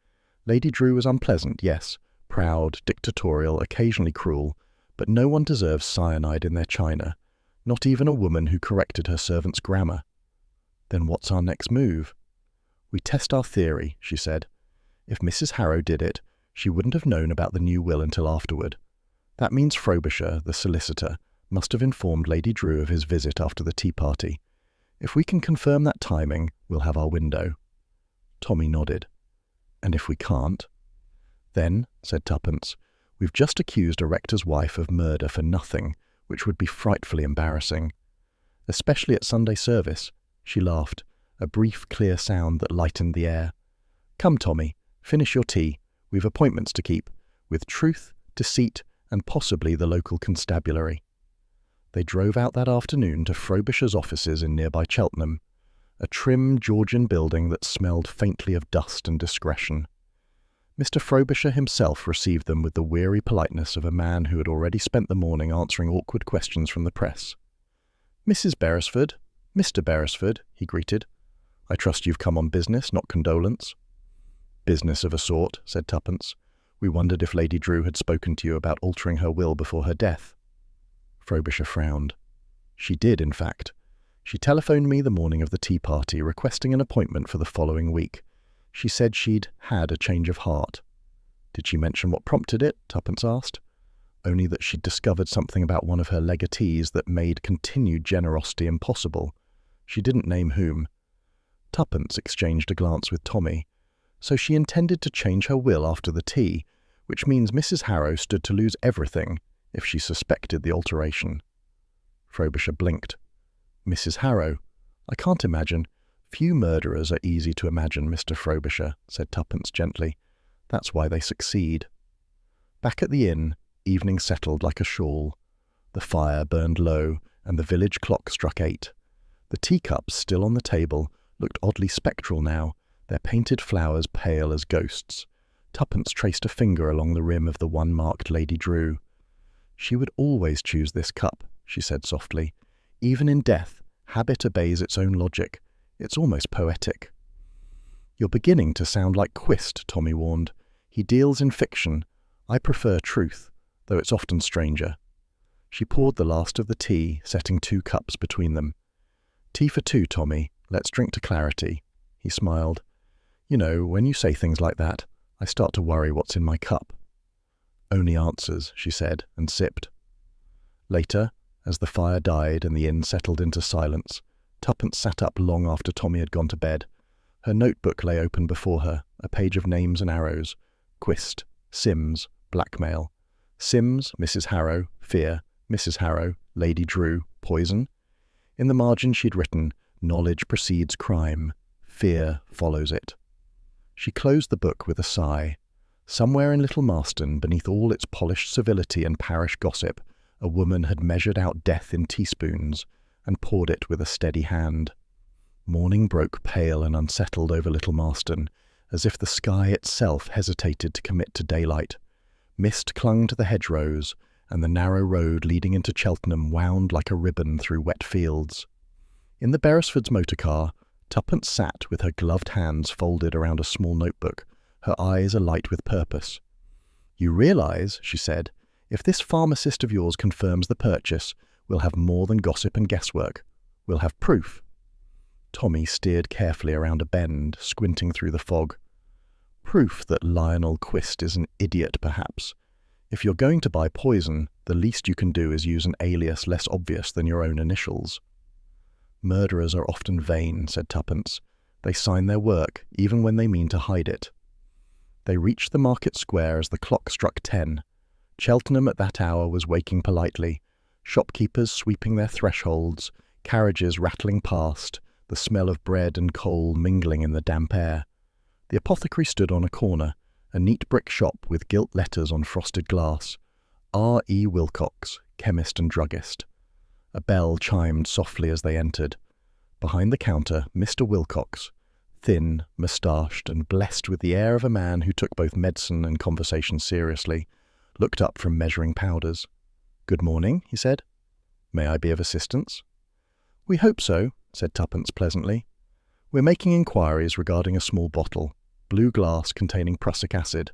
Lady Drew was unpleasant, yes, proud, dictatorial, occasionally cruel, but no one deserves cyanide in their china, not even a woman who corrected her servant's grammar. Then what's our next move? We test our theory, she said. If Mrs. Harrow did it, she wouldn't have known about the new will until afterward. That means Frobisher, the solicitor, must have informed Lady Drew of his visit after the tea party. If we can confirm that timing, we'll have our window. Tommy nodded. And if we can't? Then, said Tuppence, we've just accused a rector's wife of murder for nothing, which would be frightfully embarrassing. Especially at Sunday service. She laughed, a brief, clear sound that lightened the air. Come, Tommy, finish your tea. We've appointments to keep, with truth, deceit, and possibly the local constabulary. They drove out that afternoon to Frobisher's offices in nearby Cheltenham, a trim Georgian building that smelled faintly of dust and discretion. Mr. Frobisher himself received them with the weary politeness of a man who had already spent the morning answering awkward questions from the press. Mrs. Beresford, Mr. Beresford, he greeted. I trust you've come on business, not condolence. Business of a sort, said Tuppence. We wondered if Lady Drew had spoken to you about altering her will before her death. Frobisher frowned. She did, in fact. She telephoned me the morning of the tea party requesting an appointment for the following week. She said she'd had a change of heart. Did she mention what prompted it? Tuppence asked. Only that she'd discovered something about one of her legatees that made continued generosity impossible. She didn't name whom. Tuppence exchanged a glance with Tommy. So she intended to change her will after the tea, which means Mrs. Harrow stood to lose everything if she suspected the alteration. Frobisher blinked. Mrs. Harrow? I can't imagine. Few murderers are easy to imagine, Mr. Frobisher, said Tuppence gently. That's why they succeed. Back at the inn, evening settled like a shawl. The fire burned low, and the village clock struck 8. The teacups, still on the table, looked oddly spectral now, their painted flowers pale as ghosts. Tuppence traced a finger along the rim of the one marked Lady Drew. She would always choose this cup, she said softly. Even in death, habit obeys its own logic. It's almost poetic. You're beginning to sound like Quist, Tommy warned. He deals in fiction. I prefer truth, though it's often stranger. She poured the last of the tea, setting 2 cups between them. Tea for 2, Tommy. Let's drink to clarity. He smiled. You know, when you say things like that, I start to worry what's in my cup. Only answers, she said, and sipped. Later, as the fire died and the inn settled into silence, Tuppence sat up long after Tommy had gone to bed. Her notebook lay open before her, a page of names and arrows. Quist, Sims, blackmail. Sims, Mrs. Harrow, fear. Mrs. Harrow, Lady Drew, poison. In the margin she'd written, knowledge precedes crime. Fear follows it. She closed the book with a sigh. Somewhere in Little Marston, beneath all its polished civility and parish gossip, a woman had measured out death in teaspoons and poured it with a steady hand. Morning broke pale and unsettled over Little Marston, as if the sky itself hesitated to commit to daylight. Mist clung to the hedgerows, and the narrow road leading into Cheltenham wound like a ribbon through wet fields. In the Beresfords' motor car, Tuppence sat with her gloved hands folded around a small notebook, her eyes alight with purpose. You realise, she said, if this pharmacist of yours confirms the purchase, we'll have more than gossip and guesswork. We'll have proof. Tommy steered carefully around a bend, squinting through the fog. Proof that Lionel Quist is an idiot, perhaps. If you're going to buy poison, the least you can do is use an alias less obvious than your own initials. Murderers are often vain, said Tuppence. They sign their work, even when they mean to hide it. They reached the market square as the clock struck 10. Cheltenham at that hour was waking politely, shopkeepers sweeping their thresholds, carriages rattling past, the smell of bread and coal mingling in the damp air. The apothecary stood on a corner, a neat brick shop with gilt letters on frosted glass. R. E. Wilcox, chemist and druggist. A bell chimed softly as they entered. Behind the counter, Mr. Wilcox, thin, moustached, and blessed with the air of a man who took both medicine and conversation seriously, looked up from measuring powders. "Good morning," he said. "May I be of assistance?" "We hope so," said Tuppence pleasantly. "We're making inquiries regarding a small bottle, blue glass containing prussic acid."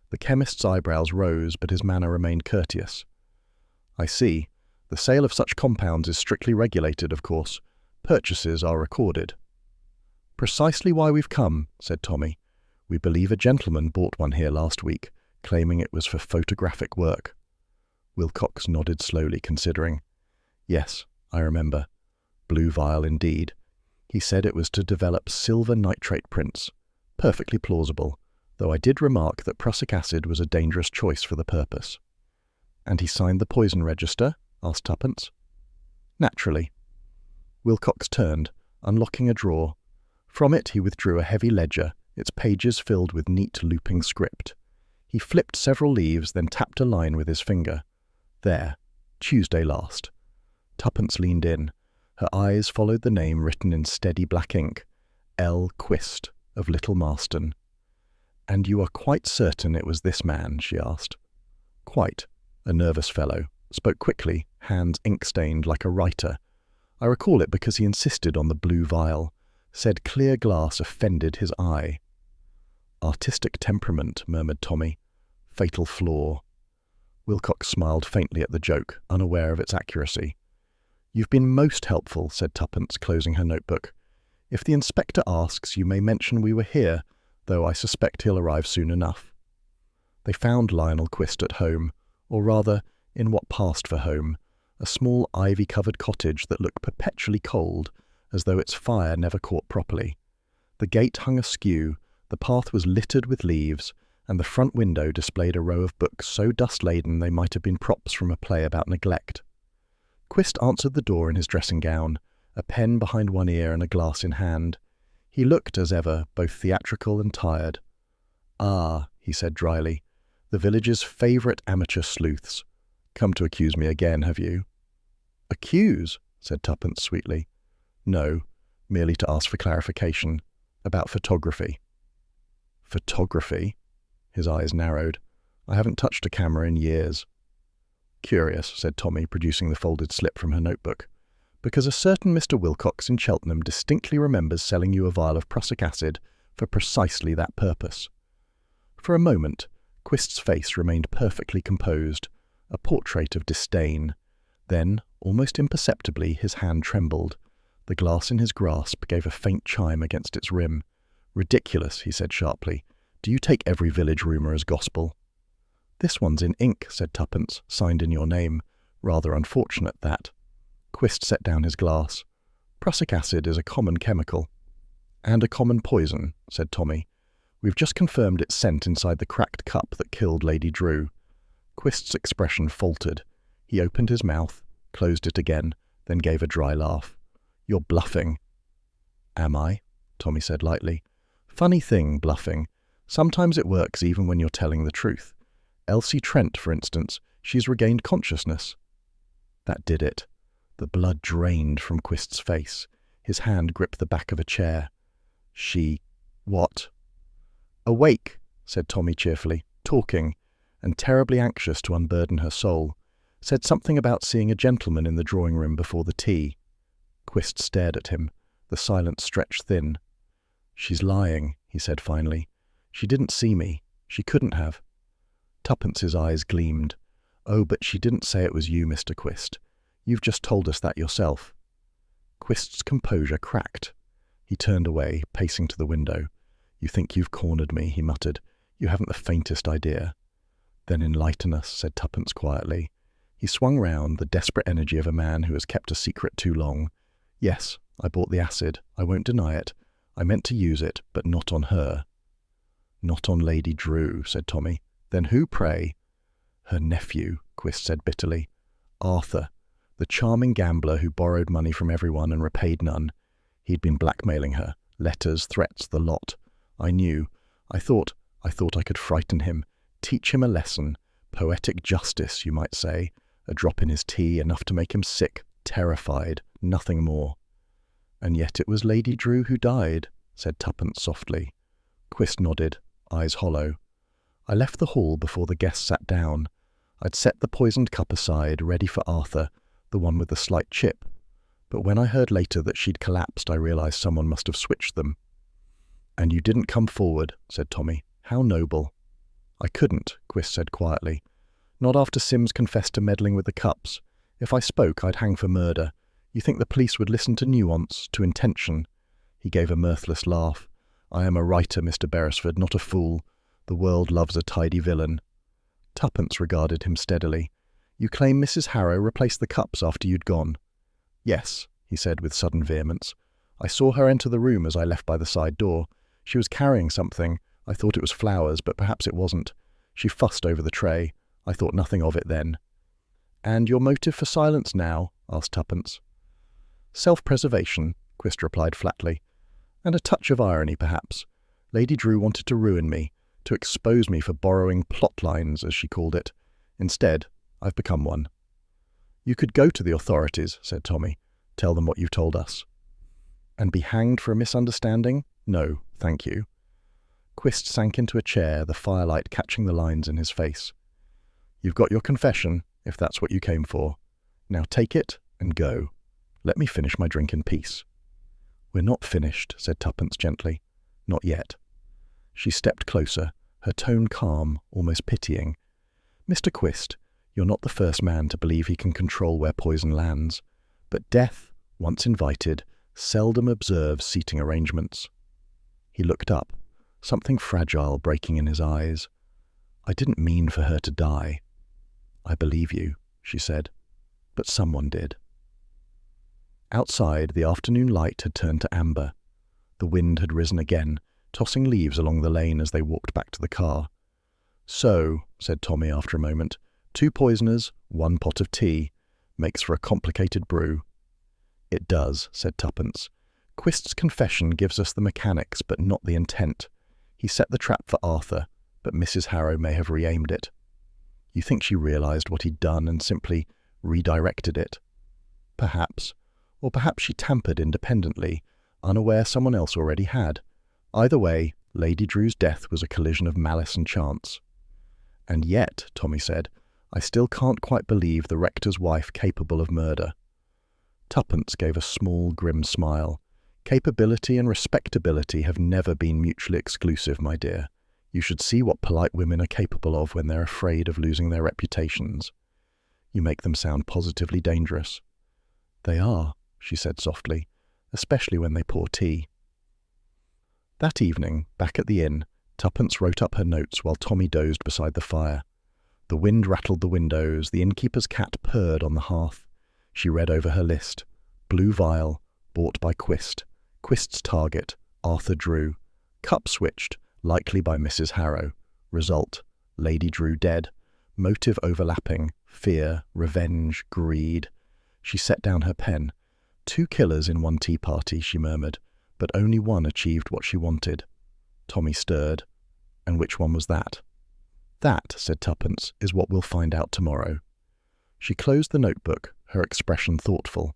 The chemist's eyebrows rose, but his manner remained courteous. "I see. The sale of such compounds is strictly regulated, of course. Purchases are recorded." "Precisely why we've come," said Tommy. "We believe a gentleman bought one here last week, claiming it was for photographic work." Wilcox nodded slowly, considering. "Yes, I remember. Blue vial indeed. He said it was to develop silver nitrate prints. Perfectly plausible, though I did remark that prussic acid was a dangerous choice for the purpose." "And he signed the poison register?" asked Tuppence. "Naturally." Wilcox turned, unlocking a drawer. From it he withdrew a heavy ledger, its pages filled with neat looping script. He flipped several leaves, then tapped a line with his finger. "There. Tuesday last." Tuppence leaned in. Her eyes followed the name written in steady black ink. L. Quist, of Little Marston. "And you are quite certain it was this man?" she asked. "Quite. A nervous fellow. Spoke quickly, hands ink-stained like a writer. I recall it because he insisted on the blue vial. Said clear glass offended his eye." "Artistic temperament," murmured Tommy. "Fatal flaw." Wilcox smiled faintly at the joke, unaware of its accuracy. "You've been most helpful," said Tuppence, closing her notebook. "If the inspector asks, you may mention we were here, though I suspect he'll arrive soon enough." They found Lionel Quist at home, or rather, in what passed for home, a small ivy-covered cottage that looked perpetually cold, as though its fire never caught properly. The gate hung askew, the path was littered with leaves, and the front window displayed a row of books so dust-laden they might have been props from a play about neglect. Quist answered the door in his dressing gown, a pen behind one ear and a glass in hand. He looked, as ever, both theatrical and tired. "Ah," he said dryly, "the village's favourite amateur sleuths. Come to accuse me again, have you?" "Accuse?" said Tuppence sweetly. "No, merely to ask for clarification. About photography." "Photography?" His eyes narrowed. "I haven't touched a camera in years." "Curious," said Tommy, producing the folded slip from her notebook, "because a certain Mr. Wilcox in Cheltenham distinctly remembers selling you a vial of prussic acid for precisely that purpose." For a moment, Quist's face remained perfectly composed, a portrait of disdain. Then, almost imperceptibly, his hand trembled. The glass in his grasp gave a faint chime against its rim. "Ridiculous," he said sharply. "Do you take every village rumour as gospel?" "This one's in ink," said Tuppence, "signed in your name. Rather unfortunate, that." Quist set down his glass. "Prussic acid is a common chemical." "And a common poison," said Tommy. "We've just confirmed its scent inside the cracked cup that killed Lady Drew." Quist's expression faltered. He opened his mouth, closed it again, then gave a dry laugh. "You're bluffing." "Am I?" Tommy said lightly. "Funny thing, bluffing. Sometimes it works even when you're telling the truth. Elsie Trent, for instance, she's regained consciousness." That did it. The blood drained from Quist's face. His hand gripped the back of a chair. "She... what?" "Awake," said Tommy cheerfully, "talking, and terribly anxious to unburden her soul. Said something about seeing a gentleman in the drawing-room before the tea." Quist stared at him. The silence stretched thin. "She's lying," he said finally. "She didn't see me. She couldn't have." Tuppence's eyes gleamed. "Oh, but she didn't say it was you, Mr. Quist. You've just told us that yourself." Quist's composure cracked. He turned away, pacing to the window. "You think you've cornered me," he muttered. "You haven't the faintest idea." "Then enlighten us," said Tuppence quietly. He swung round, the desperate energy of a man who has kept a secret too long. "Yes, I bought the acid. I won't deny it. I meant to use it, but not on her." "Not on Lady Drew," said Tommy. "Then who, pray?" "Her nephew," Quist said bitterly. "Arthur, the charming gambler who borrowed money from everyone and repaid none. He'd been blackmailing her. Letters, threats, the lot. I knew. I thought I could frighten him, teach him a lesson. Poetic justice, you might say. A drop in his tea, enough to make him sick, terrified, nothing more." "And yet it was Lady Drew who died," said Tuppence softly. Quist nodded, eyes hollow. "I left the hall before the guests sat down. I'd set the poisoned cup aside, ready for Arthur, the one with the slight chip. But when I heard later that she'd collapsed, I realized someone must have switched them." "And you didn't come forward," said Tommy. "How noble." "I couldn't," Quist said quietly. "Not after Sims confessed to meddling with the cups. If I spoke, I'd hang for murder. You think the police would listen to nuance, to intention?" He gave a mirthless laugh. "I am a writer, Mr. Beresford, not a fool. The world loves a tidy villain." Tuppence regarded him steadily. "You claim Mrs. Harrow replaced the cups after you'd gone?" "Yes," he said with sudden vehemence. "I saw her enter the room as I left by the side door. She was carrying something. I thought it was flowers, but perhaps it wasn't. She fussed over the tray. I thought nothing of it then." "And your motive for silence now?" asked Tuppence. "Self-preservation," Quist replied flatly. "And a touch of irony, perhaps. Lady Drew wanted to ruin me, to expose me for borrowing plot lines, as she called it. Instead, I've become one." "You could go to the authorities," said Tommy. "Tell them what you've told us." "And be hanged for a misunderstanding? No, thank you." Quist sank into a chair, the firelight catching the lines in his face. "You've got your confession, if that's what you came for. Now take it and go. Let me finish my drink in peace." "We're not finished," said Tuppence gently. "Not yet." She stepped closer, her tone calm, almost pitying. "Mr. Quist, you're not the first man to believe he can control where poison lands. But death, once invited, seldom observes seating arrangements. He looked up, something fragile breaking in his eyes. "I didn't mean for her to die." "I believe you," she said, "but someone did." Outside, the afternoon light had turned to amber. The wind had risen again, tossing leaves along the lane as they walked back to the car. "So," said Tommy after a moment, "2 poisoners, 1 pot of tea. Makes for a complicated brew." "It does," said Tuppence. "Quist's confession gives us the mechanics, but not the intent. He set the trap for Arthur, but Mrs. Harrow may have re-aimed it." "You think she realised what he'd done and simply redirected it?" "Perhaps. Or perhaps she tampered independently, unaware someone else already had. Either way, Lady Drew's death was a collision of malice and chance." "And yet," Tommy said, "I still can't quite believe the rector's wife capable of murder." Tuppence gave a small, grim smile. "Capability and respectability have never been mutually exclusive, my dear. You should see what polite women are capable of when they're afraid of losing their reputations. You make them sound positively dangerous." "They are," she said softly, "especially when they pour tea." That evening, back at the inn, Tuppence wrote up her notes while Tommy dozed beside the fire. The wind rattled the windows, the innkeeper's cat purred on the hearth. She read over her list. Blue vial, bought by Quist. Quist's target, Arthur Drew. Cup switched, likely by Mrs. Harrow. Result, Lady Drew dead. Motive overlapping, fear, revenge, greed. She set down her pen. 2 killers in 1 tea party, she murmured, but only one achieved what she wanted. Tommy stirred. "And which one was that?" "That," said Tuppence, "is what we'll find out tomorrow." She closed the notebook, her expression thoughtful.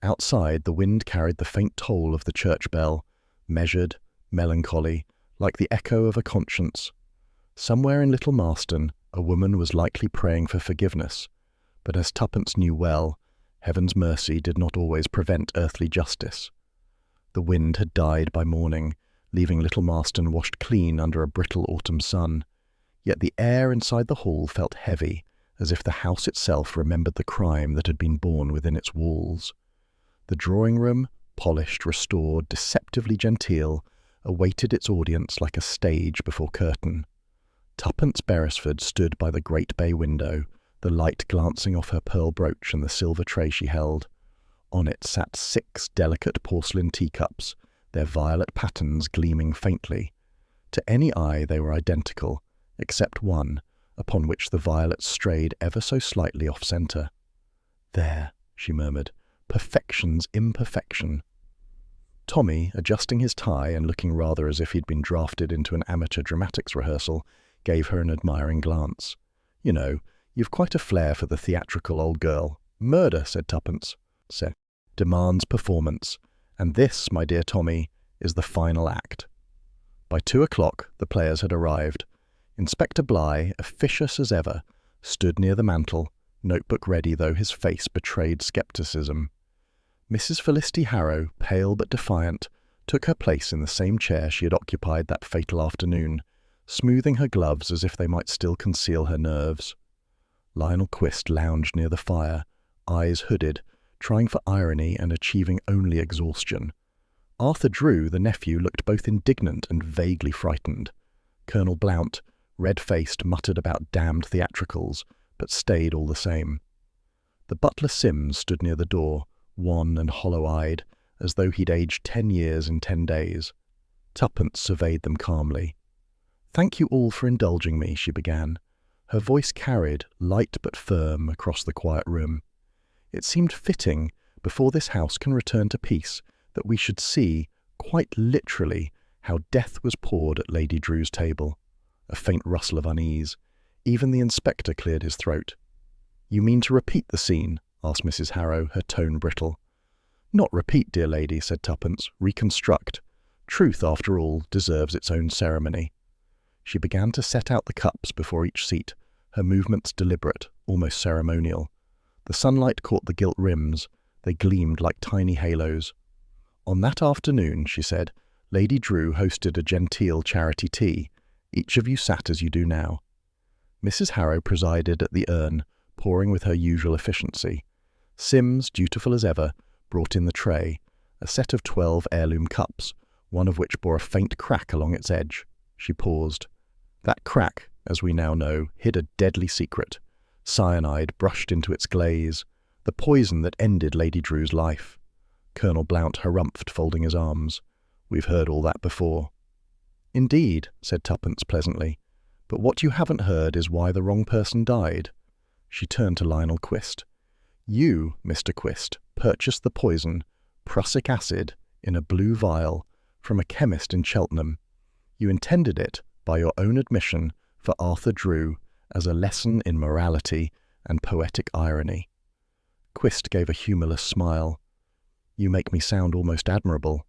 Outside, the wind carried the faint toll of the church bell, measured, melancholy, like the echo of a conscience. Somewhere in Little Marston, a woman was likely praying for forgiveness, but as Tuppence knew well, heaven's mercy did not always prevent earthly justice. The wind had died by morning, leaving Little Marston washed clean under a brittle autumn sun. Yet the air inside the hall felt heavy, as if the house itself remembered the crime that had been born within its walls. The drawing-room, polished, restored, deceptively genteel, awaited its audience like a stage before curtain. Tuppence Beresford stood by the great bay window, the light glancing off her pearl brooch and the silver tray she held. On it sat 6 delicate porcelain teacups, their violet patterns gleaming faintly. To any eye they were identical, except one, upon which the violets strayed ever so slightly off-centre. "There," she murmured, "perfection's imperfection." Tommy, adjusting his tie and looking rather as if he'd been drafted into an amateur dramatics rehearsal, gave her an admiring glance. "You know, you've quite a flair for the theatrical, old girl." "Murder," said Tuppence, "demands performance, and this, my dear Tommy, is the final act." By 2 o'clock, the players had arrived. Inspector Bligh, officious as ever, stood near the mantel, notebook ready though his face betrayed scepticism. Mrs. Felicity Harrow, pale but defiant, took her place in the same chair she had occupied that fatal afternoon, smoothing her gloves as if they might still conceal her nerves. Lionel Quist lounged near the fire, eyes hooded, trying for irony and achieving only exhaustion. Arthur Drew, the nephew, looked both indignant and vaguely frightened. Colonel Blount, red-faced, muttered about damned theatricals, but stayed all the same. The butler Sims stood near the door, wan and hollow-eyed, as though he'd aged 10 years in 10 days. Tuppence surveyed them calmly. "Thank you all for indulging me," she began. Her voice carried, light but firm, across the quiet room. "It seemed fitting, before this house can return to peace, that we should see, quite literally, how death was poured at Lady Drew's table." A faint rustle of unease. Even the inspector cleared his throat. "You mean to repeat the scene?" asked Mrs. Harrow, her tone brittle. "Not repeat, dear lady," said Tuppence. "Reconstruct. Truth, after all, deserves its own ceremony." She began to set out the cups before each seat, her movements deliberate, almost ceremonial. The sunlight caught the gilt rims. They gleamed like tiny halos. "On that afternoon," she said, "Lady Drew hosted a genteel charity tea. Each of you sat as you do now." Mrs. Harrow presided at the urn, pouring with her usual efficiency. Sims, dutiful as ever, brought in the tray, a set of 12 heirloom cups, one of which bore a faint crack along its edge. She paused. That crack, as we now know, hid a deadly secret. Cyanide brushed into its glaze, the poison that ended Lady Drew's life. Colonel Blount harumphed, folding his arms. We've heard all that before. Indeed, said Tuppence pleasantly, but what you haven't heard is why the wrong person died. She turned to Lionel Quist. You, Mr. Quist, purchased the poison, prussic acid, in a blue vial, from a chemist in Cheltenham. You intended it, by your own admission, for Arthur Drew, as a lesson in morality and poetic irony. Quist gave a humourless smile. You make me sound almost admirable.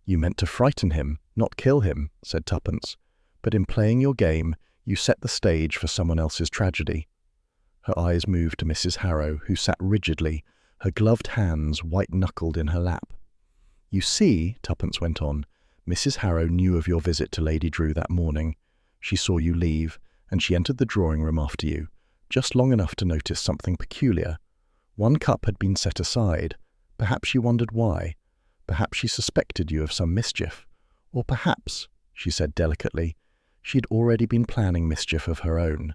You meant to frighten him, not kill him, said Tuppence, but in playing your game, you set the stage for someone else's tragedy. Her eyes moved to Mrs. Harrow, who sat rigidly, her gloved hands white-knuckled in her lap. You see, Tuppence went on, Mrs. Harrow knew of your visit to Lady Drew that morning. She saw you leave, and she entered the drawing-room after you, just long enough to notice something peculiar. One cup had been set aside. Perhaps she wondered why. Perhaps she suspected you of some mischief. Or perhaps, she said delicately, she'd already been planning mischief of her own.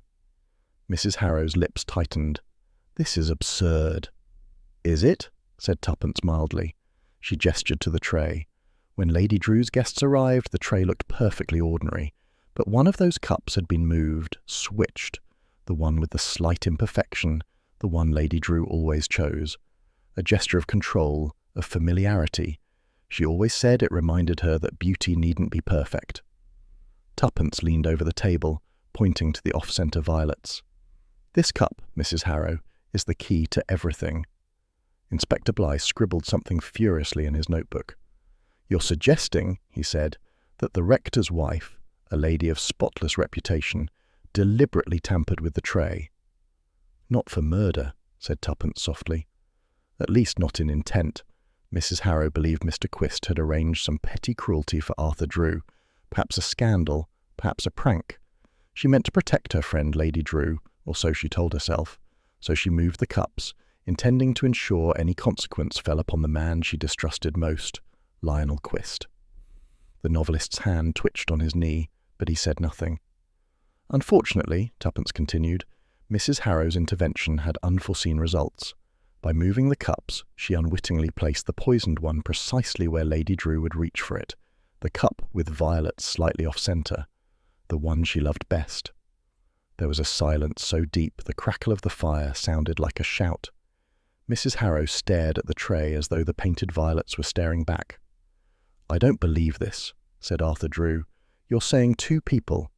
Mrs. Harrow's lips tightened. This is absurd. Is it? Said Tuppence mildly. She gestured to the tray. When Lady Drew's guests arrived, the tray looked perfectly ordinary, but one of those cups had been moved, switched, the one with the slight imperfection, the one Lady Drew always chose. A gesture of control, of familiarity. She always said it reminded her that beauty needn't be perfect. Tuppence leaned over the table, pointing to the off-centre violets. This cup, Mrs. Harrow, is the key to everything. Inspector Bligh scribbled something furiously in his notebook. You're suggesting, he said, that the rector's wife, a lady of spotless reputation, deliberately tampered with the tray. Not for murder, said Tuppence softly. At least not in intent. Mrs. Harrow believed Mr. Quist had arranged some petty cruelty for Arthur Drew, perhaps a scandal, perhaps a prank. She meant to protect her friend Lady Drew, or so she told herself, so she moved the cups, intending to ensure any consequence fell upon the man she distrusted most, Lionel Quist. The novelist's hand twitched on his knee, but he said nothing. Unfortunately, Tuppence continued, Mrs. Harrow's intervention had unforeseen results. By moving the cups, she unwittingly placed the poisoned one precisely where Lady Drew would reach for it, the cup with violets slightly off-centre, the one she loved best. There was a silence so deep the crackle of the fire sounded like a shout. Mrs. Harrow stared at the tray as though the painted violets were staring back. I don't believe this, said Arthur Drew. You're saying two people.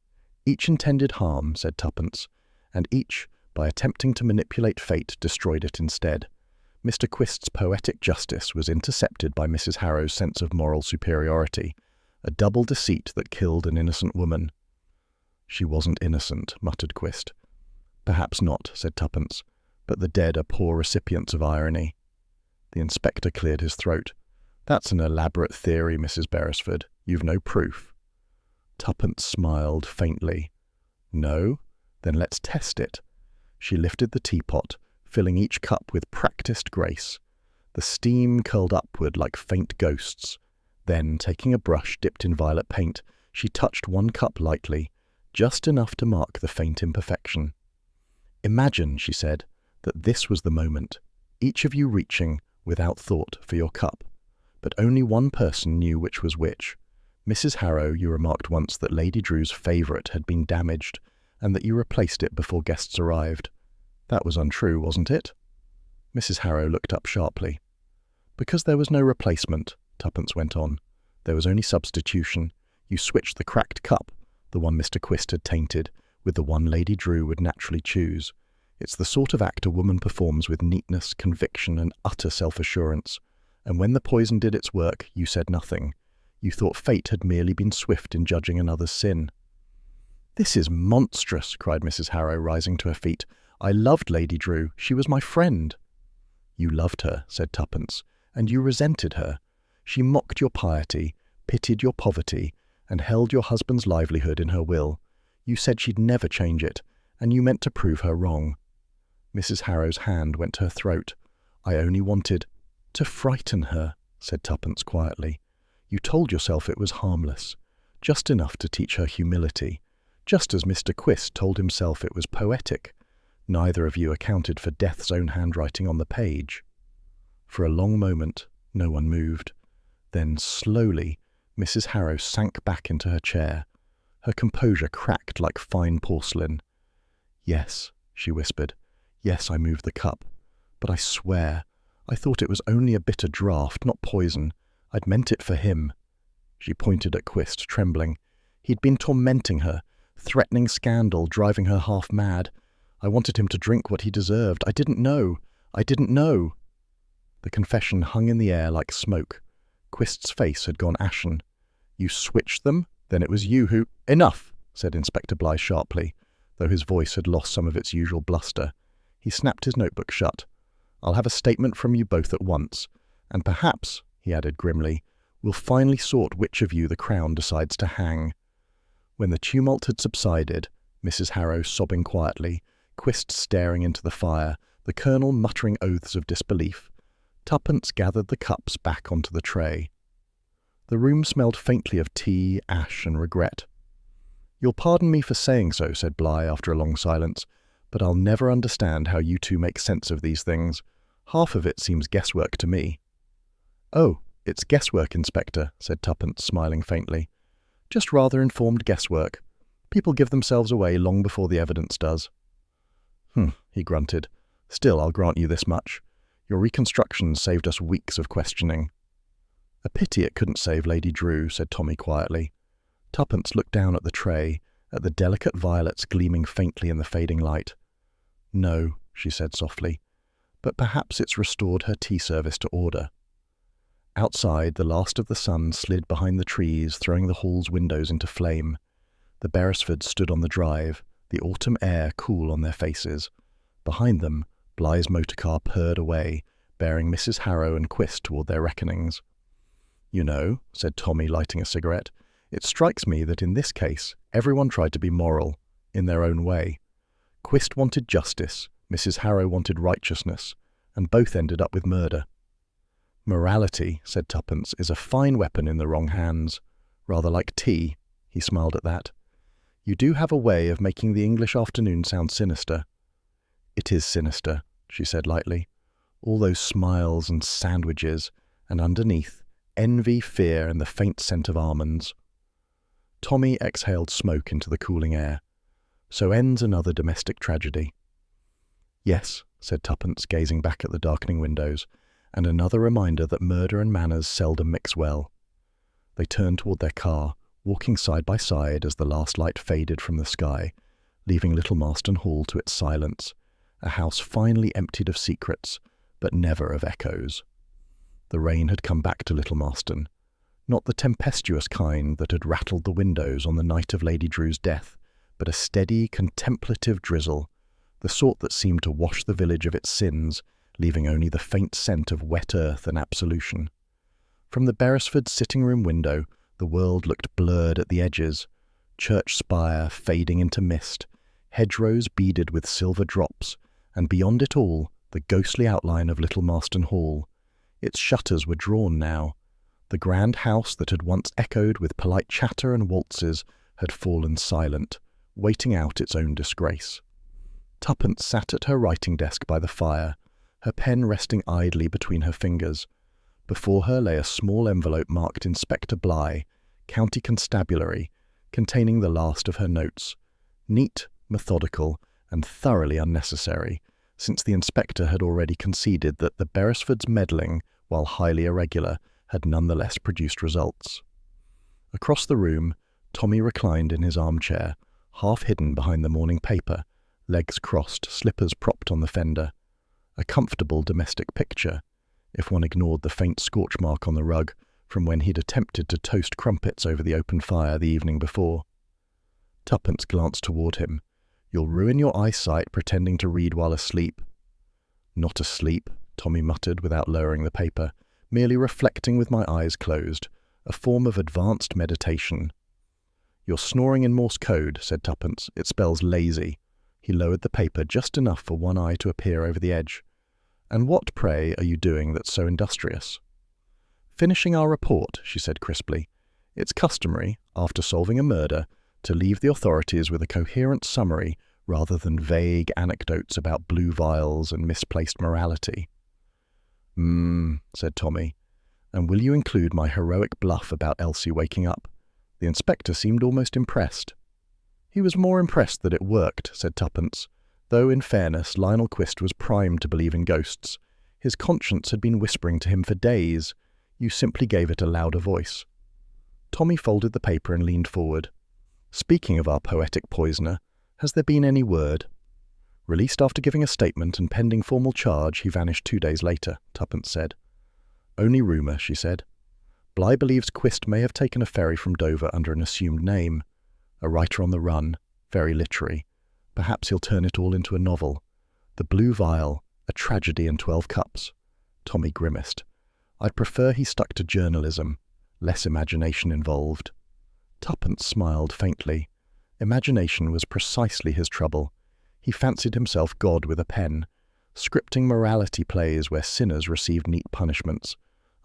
Each intended harm, said Tuppence, and each, by attempting to manipulate fate, destroyed it instead. Mr. Quist's poetic justice was intercepted by Mrs. Harrow's sense of moral superiority, a double deceit that killed an innocent woman. She wasn't innocent, muttered Quist. Perhaps not, said Tuppence, but the dead are poor recipients of irony. The inspector cleared his throat. That's an elaborate theory, Mrs. Beresford. You've no proof. Tuppence smiled faintly. No? Then let's test it. She lifted the teapot, filling each cup with practised grace. The steam curled upward like faint ghosts. Then, taking a brush dipped in violet paint, she touched one cup lightly, just enough to mark the faint imperfection. Imagine, she said, that this was the moment, each of you reaching, without thought, for your cup. But only one person knew which was which. Mrs. Harrow, you remarked once that Lady Drew's favourite had been damaged, and that you replaced it before guests arrived. That was untrue, wasn't it? Mrs. Harrow looked up sharply. Because there was no replacement, Tuppence went on. There was only substitution. You switched the cracked cup, the one Mr. Quist had tainted, with the one Lady Drew would naturally choose. It's the sort of act a woman performs with neatness, conviction, and utter self-assurance. And when the poison did its work, you said nothing. You thought fate had merely been swift in judging another's sin. This is monstrous, cried Mrs. Harrow, rising to her feet. I loved Lady Drew. She was my friend. You loved her, said Tuppence, and you resented her. She mocked your piety, pitied your poverty, and held your husband's livelihood in her will. You said she'd never change it, and you meant to prove her wrong. Mrs. Harrow's hand went to her throat. I only wanted to frighten her, said Tuppence quietly. You told yourself it was harmless, just enough to teach her humility, just as Mr. Quist told himself it was poetic. Neither of you accounted for Death's own handwriting on the page. For a long moment, no one moved. Then, slowly, Mrs. Harrow sank back into her chair. Her composure cracked like fine porcelain. Yes, she whispered. Yes, I moved the cup. But I swear, I thought it was only a bitter draught, not poison. I'd meant it for him. She pointed at Quist, trembling. He'd been tormenting her, threatening scandal, driving her half mad. I wanted him to drink what he deserved. I didn't know. The confession hung in the air like smoke. Quist's face had gone ashen. You switched them? Then it was you who— Enough, said Inspector Bligh sharply, though his voice had lost some of its usual bluster. He snapped his notebook shut. I'll have a statement from you both at once, and perhaps, he added grimly, we'll finally sort which of you the Crown decides to hang. When the tumult had subsided, Mrs. Harrow sobbing quietly, Quist staring into the fire, the Colonel muttering oaths of disbelief, Tuppence gathered the cups back onto the tray. The room smelled faintly of tea, ash, and regret. You'll pardon me for saying so, said Bligh after a long silence, but I'll never understand how you two make sense of these things. Half of it seems guesswork to me. Oh, it's guesswork, Inspector, said Tuppence, smiling faintly. Just rather informed guesswork. People give themselves away long before the evidence does. He grunted. Still, I'll grant you this much. Your reconstructions saved us weeks of questioning. A pity it couldn't save Lady Drew, said Tommy quietly. Tuppence looked down at the tray, at the delicate violets gleaming faintly in the fading light. No, she said softly, but perhaps it's restored her tea service to order. Outside, the last of the sun slid behind the trees, throwing the hall's windows into flame. The Beresfords stood on the drive, the autumn air cool on their faces. Behind them, Bligh's motorcar purred away, bearing Mrs. Harrow and Quist toward their reckonings. You know, said Tommy, lighting a cigarette, it strikes me that in this case, everyone tried to be moral, in their own way. Quist wanted justice, Mrs. Harrow wanted righteousness, and both ended up with murder. Morality, said Tuppence, is a fine weapon in the wrong hands. Rather like tea, he smiled at that. You do have a way of making the English afternoon sound sinister. It is sinister, she said lightly. All those smiles and sandwiches, and underneath, envy, fear, and the faint scent of almonds. Tommy exhaled smoke into the cooling air. So ends another domestic tragedy. Yes, said Tuppence, gazing back at the darkening windows, and another reminder that murder and manners seldom mix well. They turned toward their car, walking side by side as the last light faded from the sky, leaving Little Marston Hall to its silence, a house finally emptied of secrets, but never of echoes. The rain had come back to Little Marston, not the tempestuous kind that had rattled the windows on the night of Lady Drew's death, but a steady, contemplative drizzle, the sort that seemed to wash the village of its sins, leaving only the faint scent of wet earth and absolution. From the Beresford sitting-room window, the world looked blurred at the edges, church spire fading into mist, hedgerows beaded with silver drops, and beyond it all, the ghostly outline of Little Marston Hall. Its shutters were drawn now. The grand house that had once echoed with polite chatter and waltzes had fallen silent, waiting out its own disgrace. Tuppence sat at her writing desk by the fire, her pen resting idly between her fingers. Before her lay a small envelope marked Inspector Bligh, County Constabulary, containing the last of her notes. Neat, methodical, and thoroughly unnecessary, since the inspector had already conceded that the Beresfords' meddling, while highly irregular, had nonetheless produced results. Across the room, Tommy reclined in his armchair, half hidden behind the morning paper, legs crossed, slippers propped on the fender. A comfortable domestic picture, if one ignored the faint scorch mark on the rug from when he'd attempted to toast crumpets over the open fire the evening before. Tuppence glanced toward him. You'll ruin your eyesight pretending to read while asleep. Not asleep, Tommy muttered without lowering the paper, merely reflecting with my eyes closed, a form of advanced meditation. You're snoring in Morse code, said Tuppence. It spells lazy. He lowered the paper just enough for one eye to appear over the edge. And what, pray, are you doing that's so industrious? Finishing our report, she said crisply. It's customary, after solving a murder, to leave the authorities with a coherent summary rather than vague anecdotes about blue vials and misplaced morality. Said Tommy. And will you include my heroic bluff about Elsie waking up? The inspector seemed almost impressed. He was more impressed that it worked, said Tuppence, though, in fairness, Lionel Quist was primed to believe in ghosts. His conscience had been whispering to him for days. You simply gave it a louder voice. Tommy folded the paper and leaned forward. Speaking of our poetic poisoner, has there been any word? Released after giving a statement and pending formal charge, he vanished 2 days later, Tuppence said. Only rumour, she said. Bligh believes Quist may have taken a ferry from Dover under an assumed name. A writer on the run, very literary. Perhaps he'll turn it all into a novel. The Blue Vial, a tragedy in 12 cups. Tommy grimaced. I'd prefer he stuck to journalism. Less imagination involved. Tuppence smiled faintly. Imagination was precisely his trouble. He fancied himself God with a pen, scripting morality plays where sinners received neat punishments.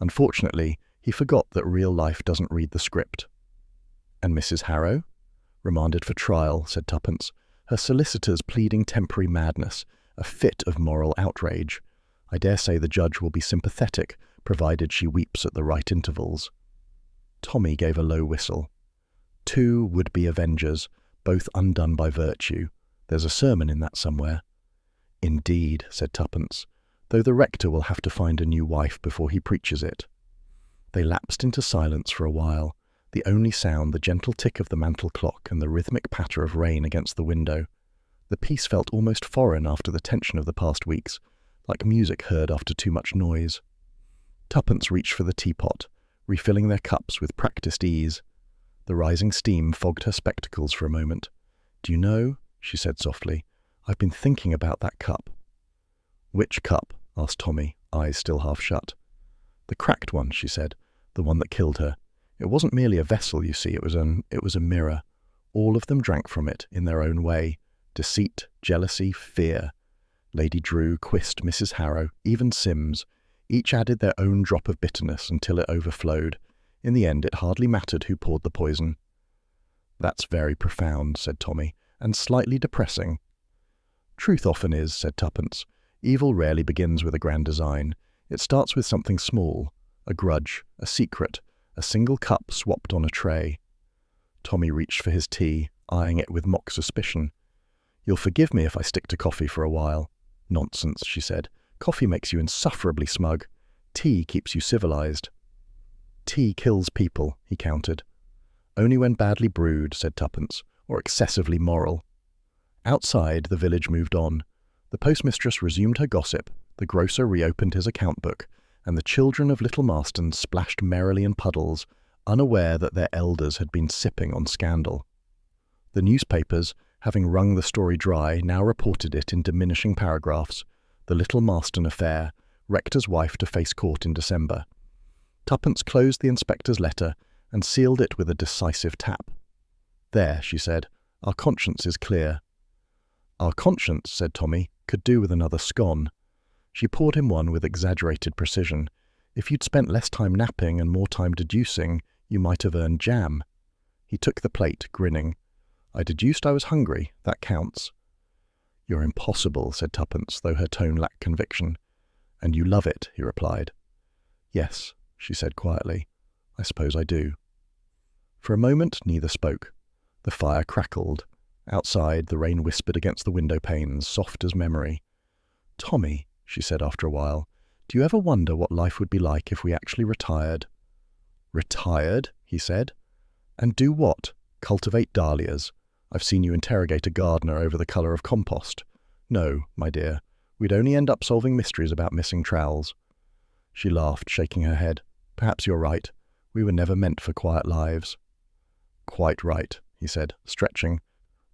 Unfortunately, he forgot that real life doesn't read the script. And Mrs. Harrow? Remanded for trial, said Tuppence, her solicitors pleading temporary madness, a fit of moral outrage. I dare say the judge will be sympathetic, provided she weeps at the right intervals. Tommy gave a low whistle. 2 would-be avengers, both undone by virtue. There's a sermon in that somewhere. Indeed, said Tuppence, though the rector will have to find a new wife before he preaches it. They lapsed into silence for a while, the only sound the gentle tick of the mantel clock and the rhythmic patter of rain against the window. The peace felt almost foreign after the tension of the past weeks, like music heard after too much noise. Tuppence reached for the teapot, refilling their cups with practised ease. The rising steam fogged her spectacles for a moment. Do you know, she said softly, I've been thinking about that cup. Which cup? Asked Tommy, eyes still half shut. The cracked one, she said, the one that killed her. It wasn't merely a vessel, you see, it was a mirror. All of them drank from it, in their own way. Deceit, jealousy, fear. Lady Drew, Quist, Mrs. Harrow, even Sims, each added their own drop of bitterness until it overflowed. In the end, it hardly mattered who poured the poison. That's very profound, said Tommy, and slightly depressing. Truth often is, said Tuppence. Evil rarely begins with a grand design. It starts with something small, a grudge, a secret, a single cup swapped on a tray. Tommy reached for his tea, eyeing it with mock suspicion. You'll forgive me if I stick to coffee for a while. Nonsense, she said. Coffee makes you insufferably smug. Tea keeps you civilized. Tea kills people, he countered. Only when badly brewed, said Tuppence, or excessively moral. Outside, the village moved on. The postmistress resumed her gossip, the grocer reopened his account book, and the children of Little Marston splashed merrily in puddles, unaware that their elders had been sipping on scandal. The newspapers, having wrung the story dry, now reported it in diminishing paragraphs. The Little Marston affair, rector's wife to face court in December. Tuppence closed the inspector's letter and sealed it with a decisive tap. There, she said, our conscience is clear. Our conscience, said Tommy, could do with another scone. She poured him one with exaggerated precision. If you'd spent less time napping and more time deducing, you might have earned jam. He took the plate, grinning. I deduced I was hungry, that counts. You're impossible, said Tuppence, though her tone lacked conviction. And you love it, he replied. Yes, she said quietly. I suppose I do. For a moment, neither spoke. The fire crackled. Outside, the rain whispered against the window panes, soft as memory. Tommy, she said after a while, do you ever wonder what life would be like if we actually retired? Retired, he said. And do what? Cultivate dahlias. I've seen you interrogate a gardener over the colour of compost. No, my dear, we'd only end up solving mysteries about missing trowels. She laughed, shaking her head. Perhaps you're right. We were never meant for quiet lives. Quite right, he said, stretching.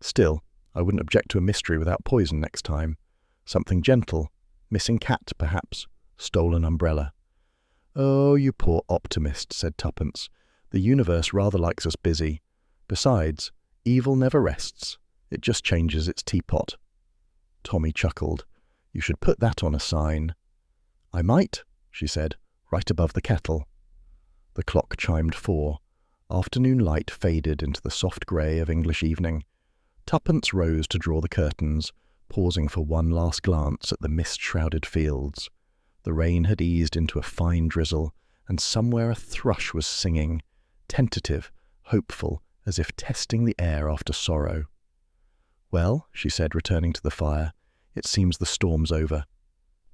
Still, I wouldn't object to a mystery without poison next time. Something gentle. Missing cat, perhaps. Stolen umbrella. Oh, you poor optimist, said Tuppence. The universe rather likes us busy. Besides, evil never rests. It just changes its teapot. Tommy chuckled. You should put that on a sign. "I might," she said, right above the kettle. The clock chimed 4. Afternoon light faded into the soft grey of English evening. Tuppence rose to draw the curtains, pausing for one last glance at the mist-shrouded fields. The rain had eased into a fine drizzle, and somewhere a thrush was singing, tentative, hopeful, as if testing the air after sorrow. "Well," she said, returning to the fire, "it seems the storm's over."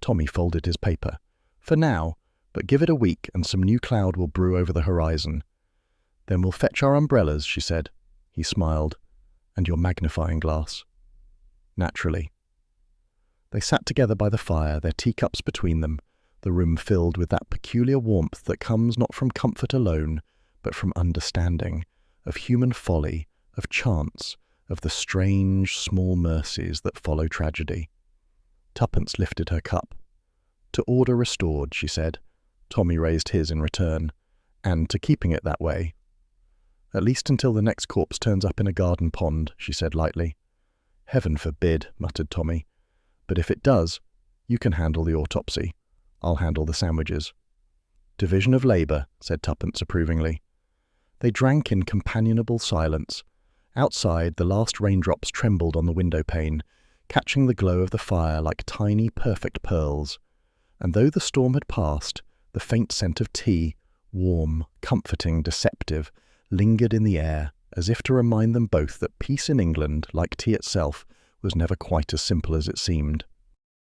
Tommy folded his paper. "For now, but give it a week and some new cloud will brew over the horizon." "Then we'll fetch our umbrellas," she said. He smiled. "And your magnifying glass." "Naturally." They sat together by the fire, their teacups between them, the room filled with that peculiar warmth that comes not from comfort alone, but from understanding, of human folly, of chance, of the strange, small mercies that follow tragedy. Tuppence lifted her cup. "To order restored," she said. Tommy raised his in return. "And to keeping it that way." "At least until the next corpse turns up in a garden pond," she said lightly. "Heaven forbid," muttered Tommy. "But if it does, you can handle the autopsy. I'll handle the sandwiches." "Division of labour," said Tuppence approvingly. They drank in companionable silence. Outside, the last raindrops trembled on the window-pane, catching the glow of the fire like tiny, perfect pearls. And though the storm had passed, the faint scent of tea, warm, comforting, deceptive, lingered in the air, as if to remind them both that peace in England, like tea itself, was never quite as simple as it seemed.